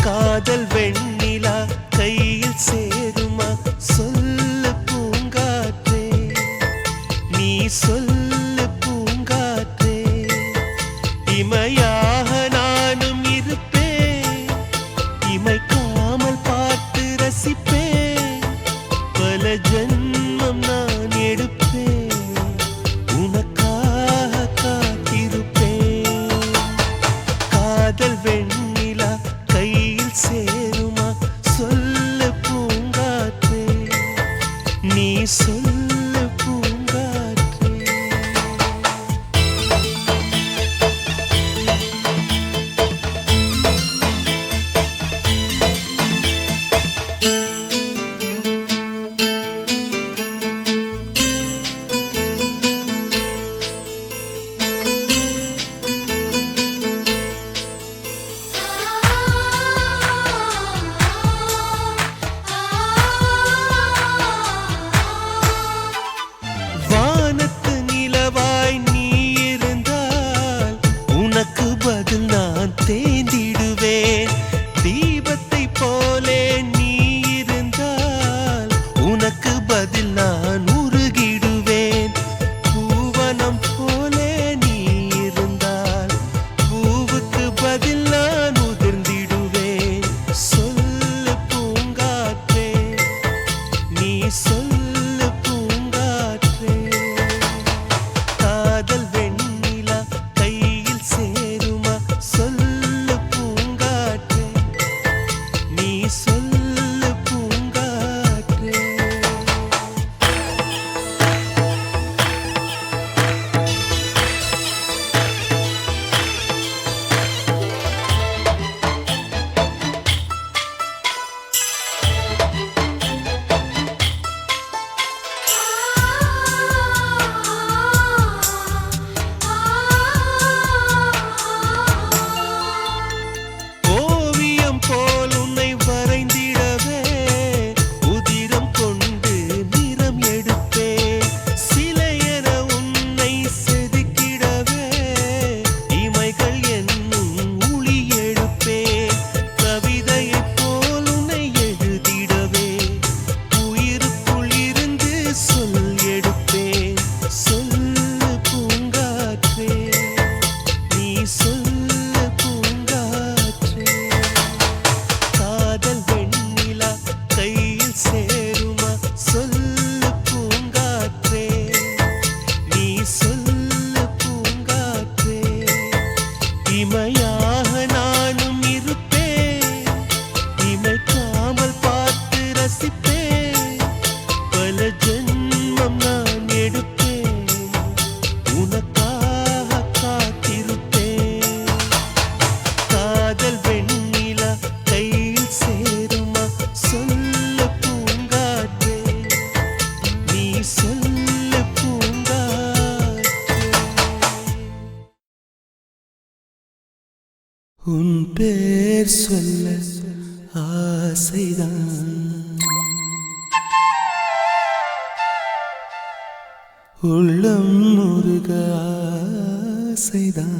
காதல் வெண்ணிலா கையில் சேருமா? சொல்லு பூங்காற்றே, நீ சொல்லு பூங்காற்றே. இமையாக நானும் இருப்பேன், இமைக்காமல் பார்த்து ரசிப்பேன். பல ஜன்மம் நான் எடுப்பேன், உனக்காக காத்திருப்பேன். காதல் வெண்ணிலா கையில் சேருமா? சொல்லு பூங்காற்றே, நீ சொல்லு பூங்காற்றே. வானத்து நிலவாய் நீ இருந்தால் உனக்கு பதில் நான் தேர்ந்திடுவேன். தீபத்தை போலே நீ இருந்தால் உனக்கு பதில் நான் உருகிடுவேன். பூவனம் போலே நீ இருந்தால் பூவுக்கு பதில் நான் உதிர்ந்திடுவேன். சொல்லு பூங்காற்றே, நீ சொல்லு பூங்காற்றே. காதல் வெண்ணிலா கையில் சேருமா? சொல்லு பூங்காற்றே, நீ சொல்லு பூங்காற்றே. ஓவியம் போல் உன்னை வரைந்திடவே உதிரம் கொண்டு நிறம் எடுப்பேன். சிலையென உன்னை செதுக்கிடவே இமைகள் என்னும் ஒளி எடுப்பேன். கவிதையைப் போல் உன்னை எழுதிடவே உயிருக்குள் இருந்து சொல் எடுப்பேன். சொல்லு பூங்காற்றே, நீ சொல்லு பூங்காற்றே. காதல் வெண்ணிலா கையில் சேருமா? சொல்லு பூங்காற்றே, நீ சொல்லு பூங்காற்றே. இமையாக நானும் இருப்பேன், இமைக்காமல் பார்த்து ரசிப்பேன். பல ஜன்மம் நான் எடுப்பேன், உனக்காக காத்திருப்பேன். காதல் வெண்ணிலா கையில் சேருமா? சொல்லு பூங்காற்றே, நீ சொல்லு பூங்காற்றே. உன் பேர் சொல்ல ஆசைதான், உள்ளம் முருக ஆசைதான்.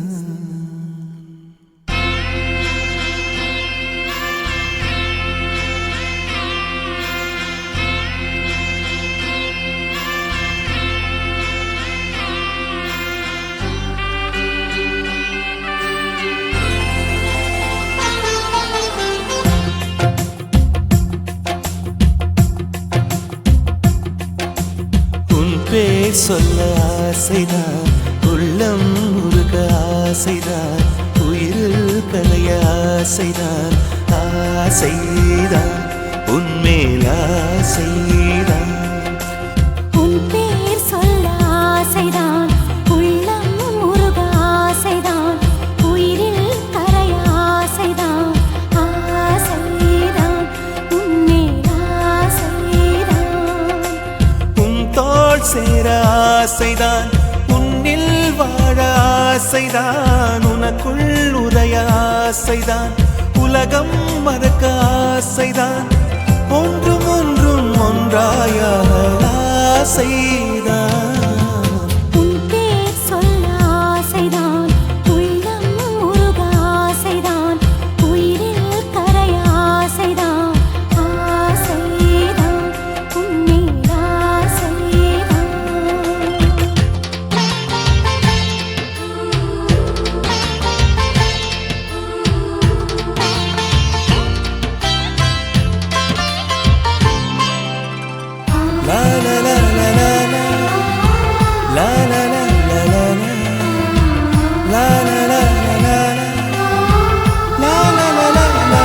பேர் சொல்ல ஆசைதான், உள்ளம் முருக ஆசைதான், உயிரில் கலைய ஆசைதான், ஆசைதான் உன்மேல் ஆசைதான். உன் பேர் சொல்ல ஆசைதான், உள்ளம் முருக ஆசைதான், உயிரில் கரைய ஆசைதான், ஆசைதான் உன்மேல் ஆசைதான். உன் தோள் சேர ஆசைதான், உன்னில் வாழ ஆசைதான், உனக்குள் உதய ஆசைதான், உலகம் மறக்க ஆசைதான், ஒன்றும் ஒன்றும் ஒன்றாயாக ஆசைதான். உன் பேர் சொல்ல ஆசைதான், உள்ளம் முருக ஆசைதான், உயிரில் கரைய ஆசைதான், ஆசைதான் உன்மேல் ஆசைதான். La la la la la la la la la la la la la la la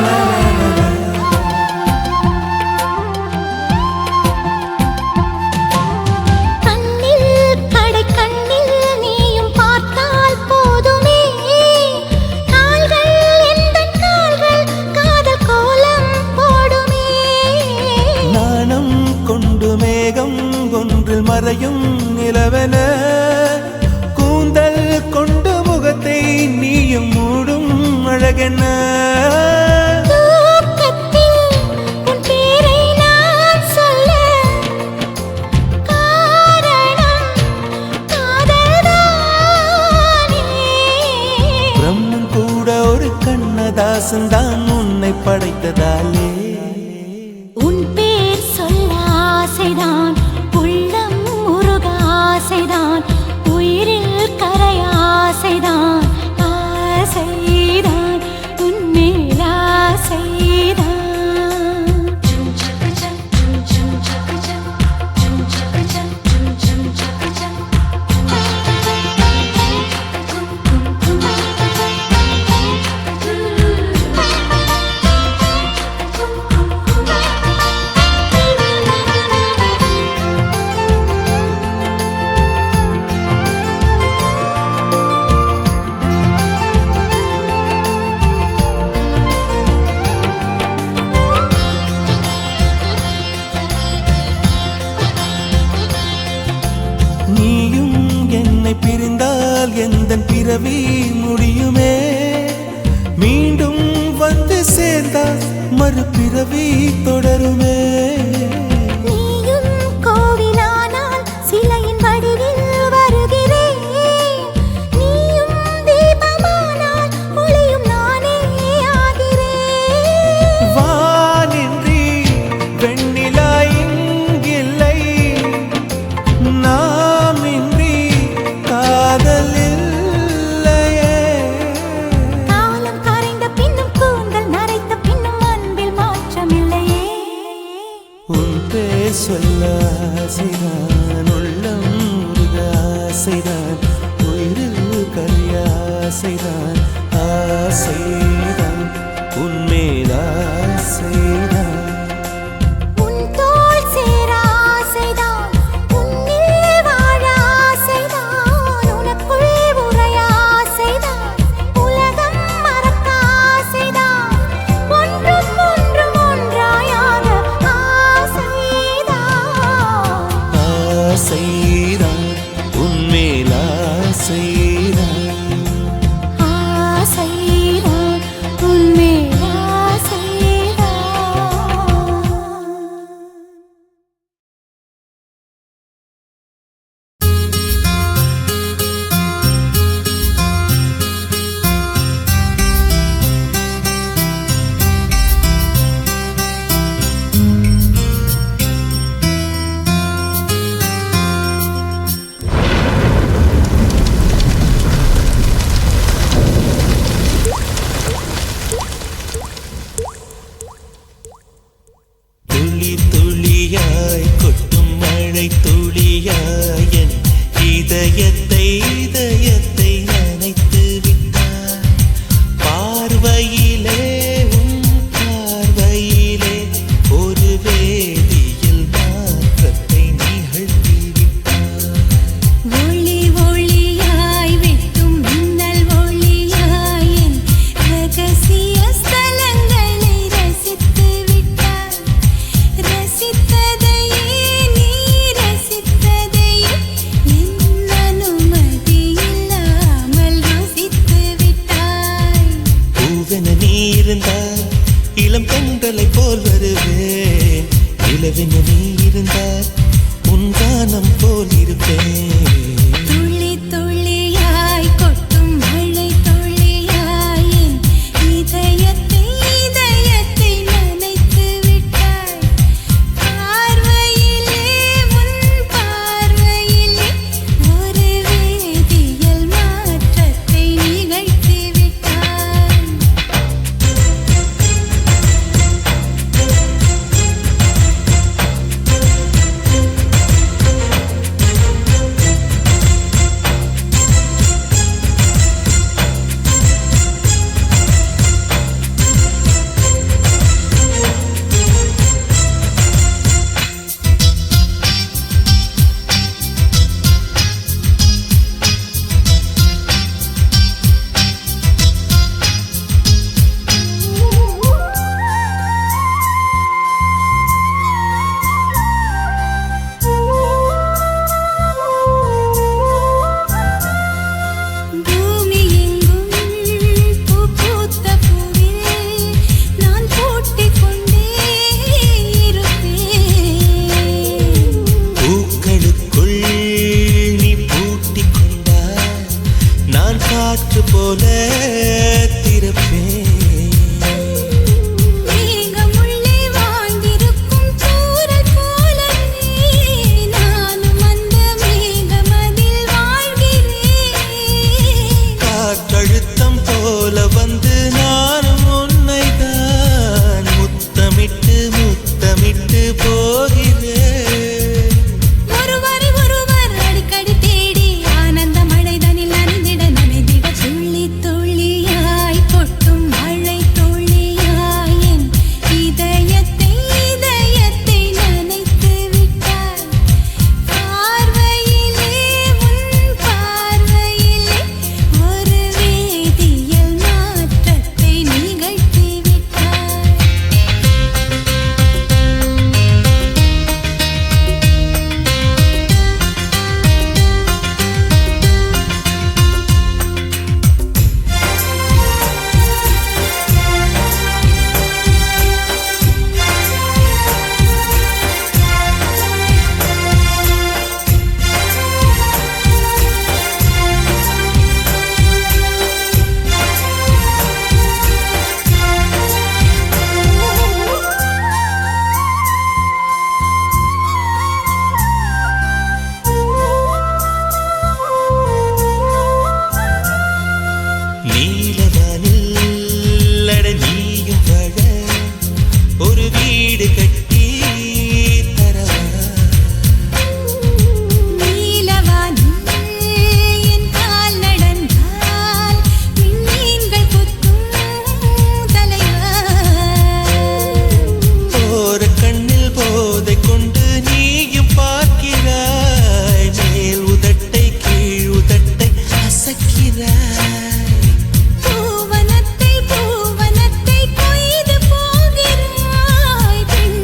la la கண்ணில் கடை கண்ணில் நீயும் பார்த்தால் போதுமே, கால்கள் எந்தன் கால்கள் காதல் கோலம் போடுமே. நாணம் கொண்டு மேகம் ஒன்றில் மறையும் நிலவென, கூந்தல் கொண்டு முகத்தை நீயும் மூடும் அழகென. தூக்கத்தில் உன் பேரை நான் சொல்ல காரணம் காதல்தானே. பிரம்மன் கூட ஒரு கண்ணதாசன் தான் உன்னை படைத்ததாலே. உன் பேர் சொல்ல ஆசைதான், உள்ளம் முருக ஆசைதான், உயிரில் கரைய ஆசைதான், ஆசைதான் உன்மேல் ஆசைதான். நீயும் என்னை பிரிந்தால் எந்தன் பிறவி முடியுமே, மீண்டும் வந்து சேர்ந்தால் மறுபிறவி தொடருமே. நீயும் கோவிலானால் சிலையின் வடிவில் வருகிறேன், நீயும் தீபமானால் ஒளியும் நானே ஆகிறேன். வானின்றி வெண்ணிலா இங்கில்லை, நாமின்றி காதல் இல்லையே. காலம் கரைந்த பின்னும் கூந்தல் நரைத்த பின்னும் அன்பில் மாற்றமில்லையே. உன் பேர் சொல்ல ஆசைதான், உள்ளம் முருக ஆசைதான், உயிரில் கரிய ஆசைதான், ஆசைதான் உன்மேல் ஆசைதான். உன் தோள் சேர ஆசைதான், உன்னில் வாழ ஆசைதான், உனக்குள் உறைய ஆசைதான், உலகம் மறக்க ஆசைதான், ஒன்றும் ஒன்றும் ஒன்றாயாக ஆசைதான். ஆசைதான் உன்மேல் ஆசைதான். ஆசைதான் உன்மேல் ஆசைதான். மழை துளியாயன் இதயத்தை நனைத்து விட்டாய் பார்வையிலே உன் பார்வையிலே ஒரு வேதியியல் மாற்றத்தை நிகழ்த்தி விட்டாய் ஒளி ஒளியாய் வெட்டும் மின்னல் ஒளியாயின் ரகசிய ஸ்தலங்களை ரசித்து விட்டாய் ரசித்ததையே நீ ரசித்ததையே என் அனுமதி இல்லாமல் ருசித்து விட்டாய் பூவென நீ இருந்தால் இளம் பெண்களை போல் வருவேன் நிலவென நீ இருந்தால் உன் கானம் போல் இருப்பேன் துளி துளியாய் கொட்டும் மழை துளியாயின் இதயத்தை நனைத்து விட்டாய் பார்வையிலே உன் பார்வையிலே ஒரு வேதியியல் மாற்றத்தை நிகழ்த்தி விட்டாய் பூமி எங்கும் பூ பூத்த பூவில் நான் பூட்டிக் கொண்டே இருப்பேன் பூக்களுக்குள் நீ பூட்டிக் கொண்டால் நான் காற்று போல திறப்பேன் மேகமுள்ளே வாழ்ந்திருக்கும் தூறல் போலவே நானும் அந்த மேகமதில் வாழ்கிறேன் காற்றழுத்தம் போல வந்து நானும் உன்னைத்தான் முத்தமிட்டு போகிறேன் ஒருவரை ஒருவர் அடிக்கடி தேடி ஆனந்த மழைதனில் நனைந்திட துளி துளியாய் கொட்டும் மழை துளியாயின் இதயத்தை நனைத்து விட்டாய் பார்வையிலே உன் பார்வையிலே ஒரு வேதியியல் மாற்றத்தை நிகழ்த்தி விட்டாய் நீலவானில் அட நீயும் வாழ ஒரு வீடு கட்டி தரவா நீலவானில் என் கால் நடந்தால் விண்மீன்கள் கொத்தும் தலைவா போற கண்ணில் போதை கொண்டு நீயும் பார்க்கிறாய் மேல் உதட்டை கீழ் உதட்டை அசைக்கிறாய் பூவனத்தை கொய்து போகிறாய் பெண்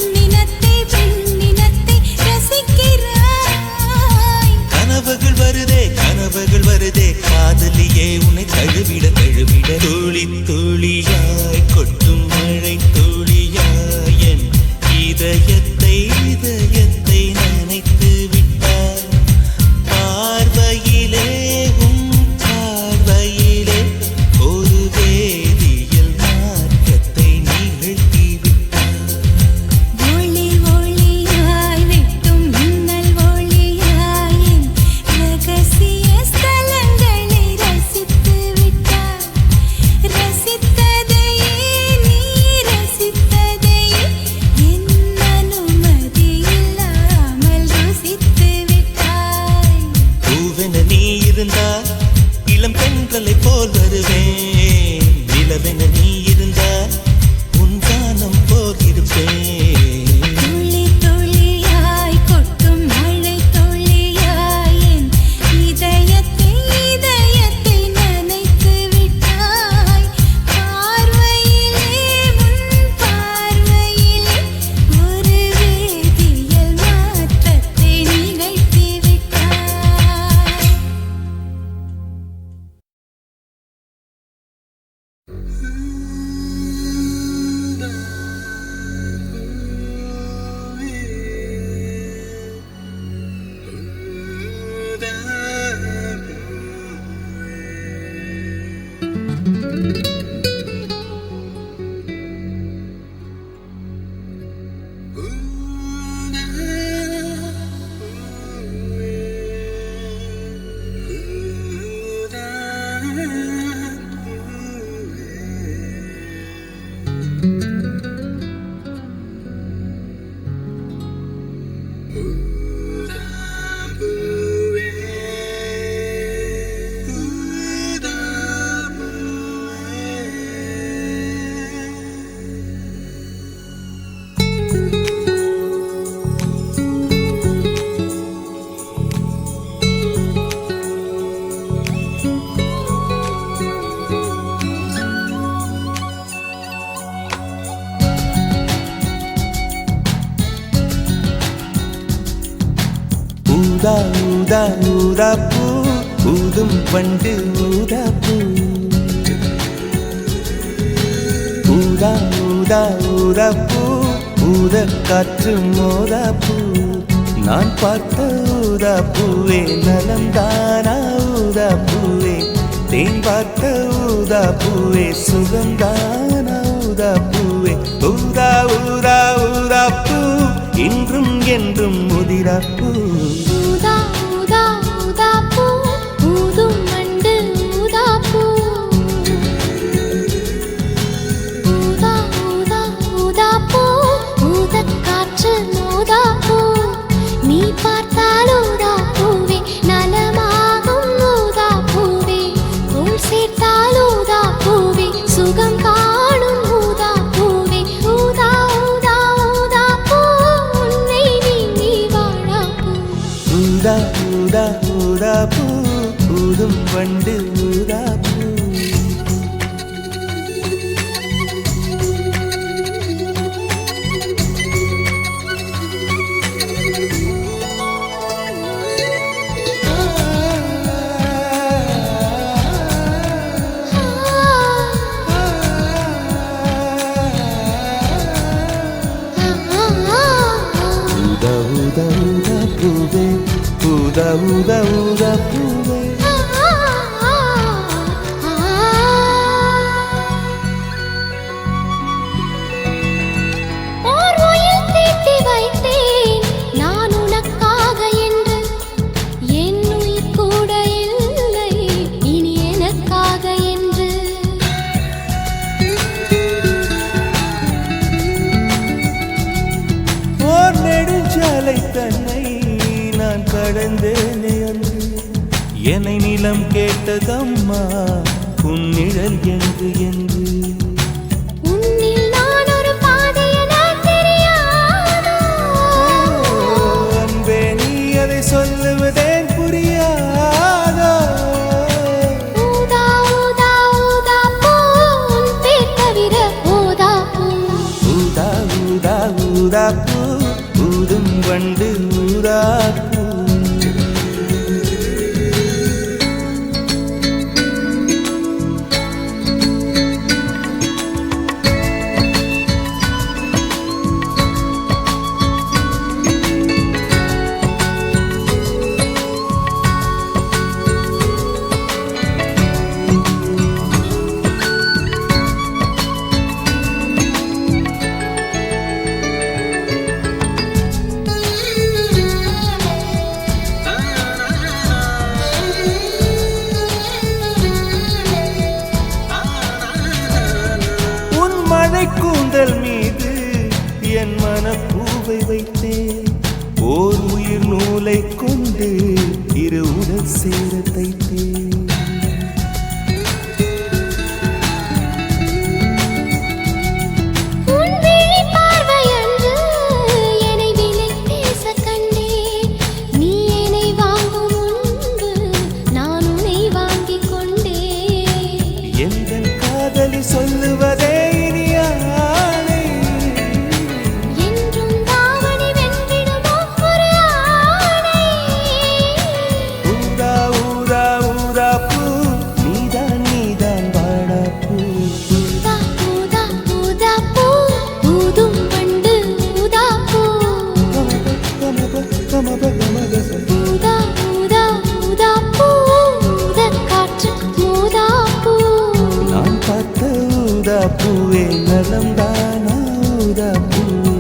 ஊதா ஊதா ஊதா பூ ஊதும் பண்டு ஊதா பூ ஊதா ஊதா ஊதா பூ ஊத காற்று மோதா பூ நான் பார்த்த ஊதா பூவே நலம்தானா ஊதா பூவே தேன் பார்த்த ஊதா பூவே சுகம்தானா ஊதா பூவே ஊதா ஊதா ஊதா பூ இன்றும் என்றும் முதிரா பூ ஊதா ஊதா ஊதா பூ ஊதும் வண்டு ஊதா பூ ஊதா ஊதா ஊதா பூ ஊதக் காற்று மோதா பூ நீ பார்த்தால் ஊதா பூவே நலமாகும் ஊதா பூவே தோள் சேர்த்தால் ஊதா பூவே சுகம் காணும் ஊதா பூவே ஊதா ஊதா ஊதா பூ உன்னை நீங்கி வாழா பூ ஊதா ஊதா ஊதா பூ ஊதும் வண்டு ஊதா பூ ஊதா ஊதா ஊதா பூவே ஊதா ஊதா ஊதா பூவே ஓர் உயில் தீட்டி வைத்தேன் நான் உனக்காக என்று என் உயிர் கூட இல்லை இனி எனக்காக என்று ஓர் நெடுஞ்சாலை தன்னை நான் கடந்தேனே அன்று என்னை நிலம் கேட்டதம்மா உன்னிழல் என்று என்று உன்னில் நான் ஒரு பாதை என தெரியாதோ அன்பே நீ அதை சொல்லுவதேன் புரியாதோ ஊதா ஊதா ஊதா பூ உன் பேர் தவிர ஊதா பூ ஊதா ஊதா ஊதா பூ ஊதும் வண்டு ஊதா பூ மழை கூந்தல் மீது என் மனப்பூவை வைத்தேன் ஓர் உயிர் நூலை கொண்டு இரு உடல் சேர தைத்தேன் உன் விழி பார்வையன்று என்னை விலை பேச கண்டேன் நீ என்னை வாங்கும் முன்பு நான் உன்னை வாங்கிக் கொண்டேன் எந்தன் காதலி சொல்லுவதே இனியானை என்றும் தாவணி வென்றிடும் ஒவ்வொரு ஆணை ஊதா ஊதா ஊதா பூ நீதான் நீதான் வாடா பூ ஊதா ஊதா ஊதா பூ ஊதும் வண்டு ஊதா பூ ஊதா ஊதா ஊதா பூ ஊதக் காற்று மோதா பூ நான் பார்த்த ஊதா பூவே நலம்தானா ஊதா பூவே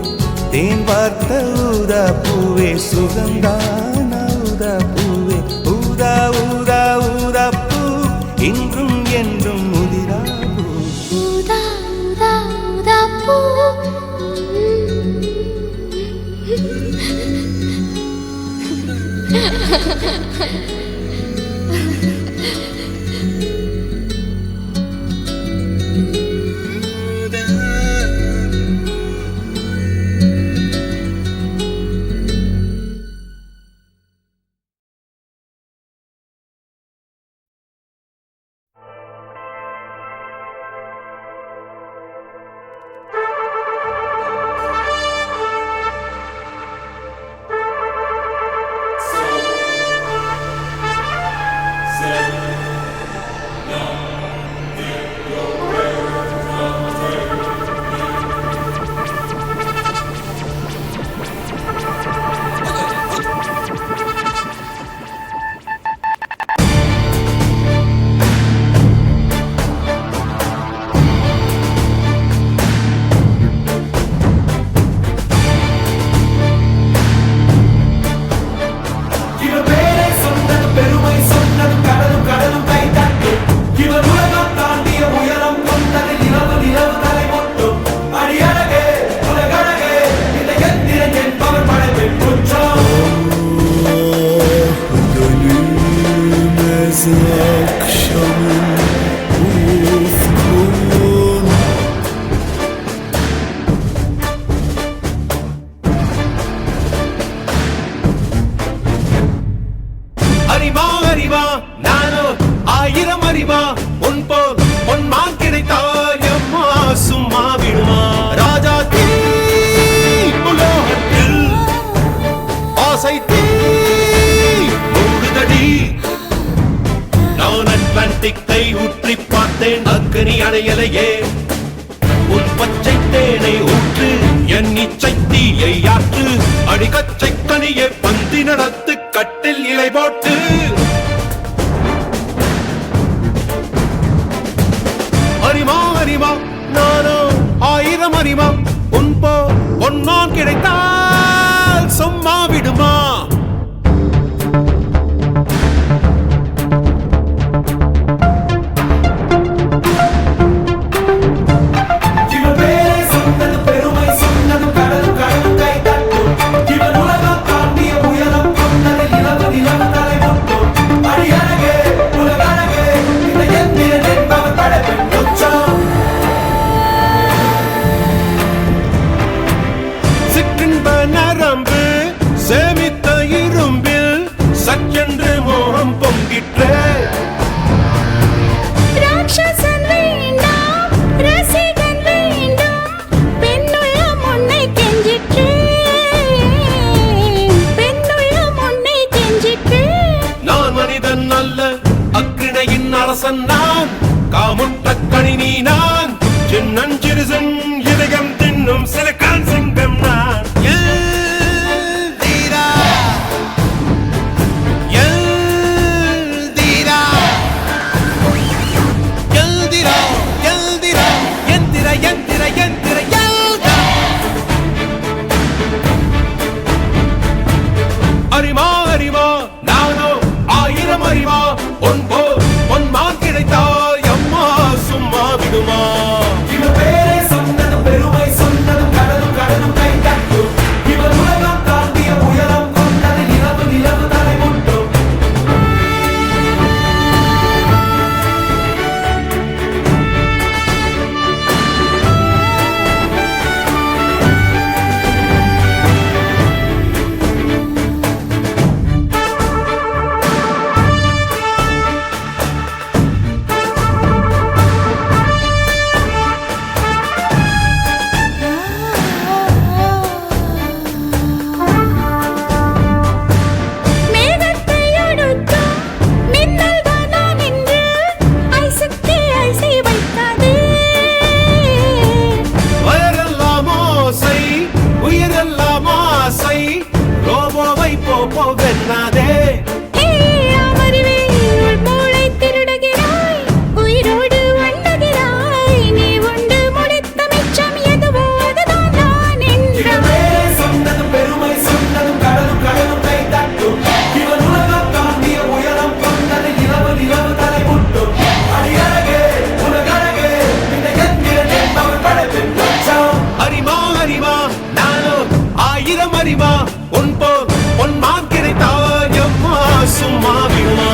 தேன் பார்த்த ஊதா பூவே சுகம்தானா ஊதா பூவே ஊதா ஊதா ஊதா பூ இன்றும் என்றும் முதிரா பூ ஊதா ஊதா ஊதா பூ அட்லாண்டிக்கை ஊற்றி பார்த்தேன் அக்கனி அணையலையே உன் பச்சை தேனை ஊற்று என் இச்சை தீயை ஆற்று அடிக்கச்சை கனியை பந்தி நடத்து கட்டில் இலை போட்டு அறிமா அறிமா நானோ ஆயிரம் அறிமா உன் போ பொன்னான் கிடைத்தால் சும்மா விடுமா சேமித்த இரும்பில் சச்சென்று மோகம் பொங்கிற்றே ராட்சசன் வேண்டாம் ரசிகன் வேண்டும் பெண்ணுள்ள முன்னை கெஞ்சிற்றே பெண்ணுள்ள முன்னை கெஞ்சிற்றே நான் மனிதன் அல்ல அக்கிணையின் அரசன் நான் காமுட்ட கணினி நான் சின்னஞ்சிறுசன் இதயம் தின்னும் சிலக்கான் சிங்கம் நான் அறிமா அறிமா நானோ ஆயிரம் அறிவா உன் போ உன் மான் கிடைத்தாய் அம்மா சும்மா விடுமா இவன் பேரை சொன்னதும் பெருமை சொன்னதும் கடலும் கடலும் கை தட்டும் இவன் உலகம் தாண்டிய உயரம் கொண்டது நிலவு நிலவு தலை முட்டும் அறிமா உன் போ உன் மான் கிடைத்தாய் விடுமா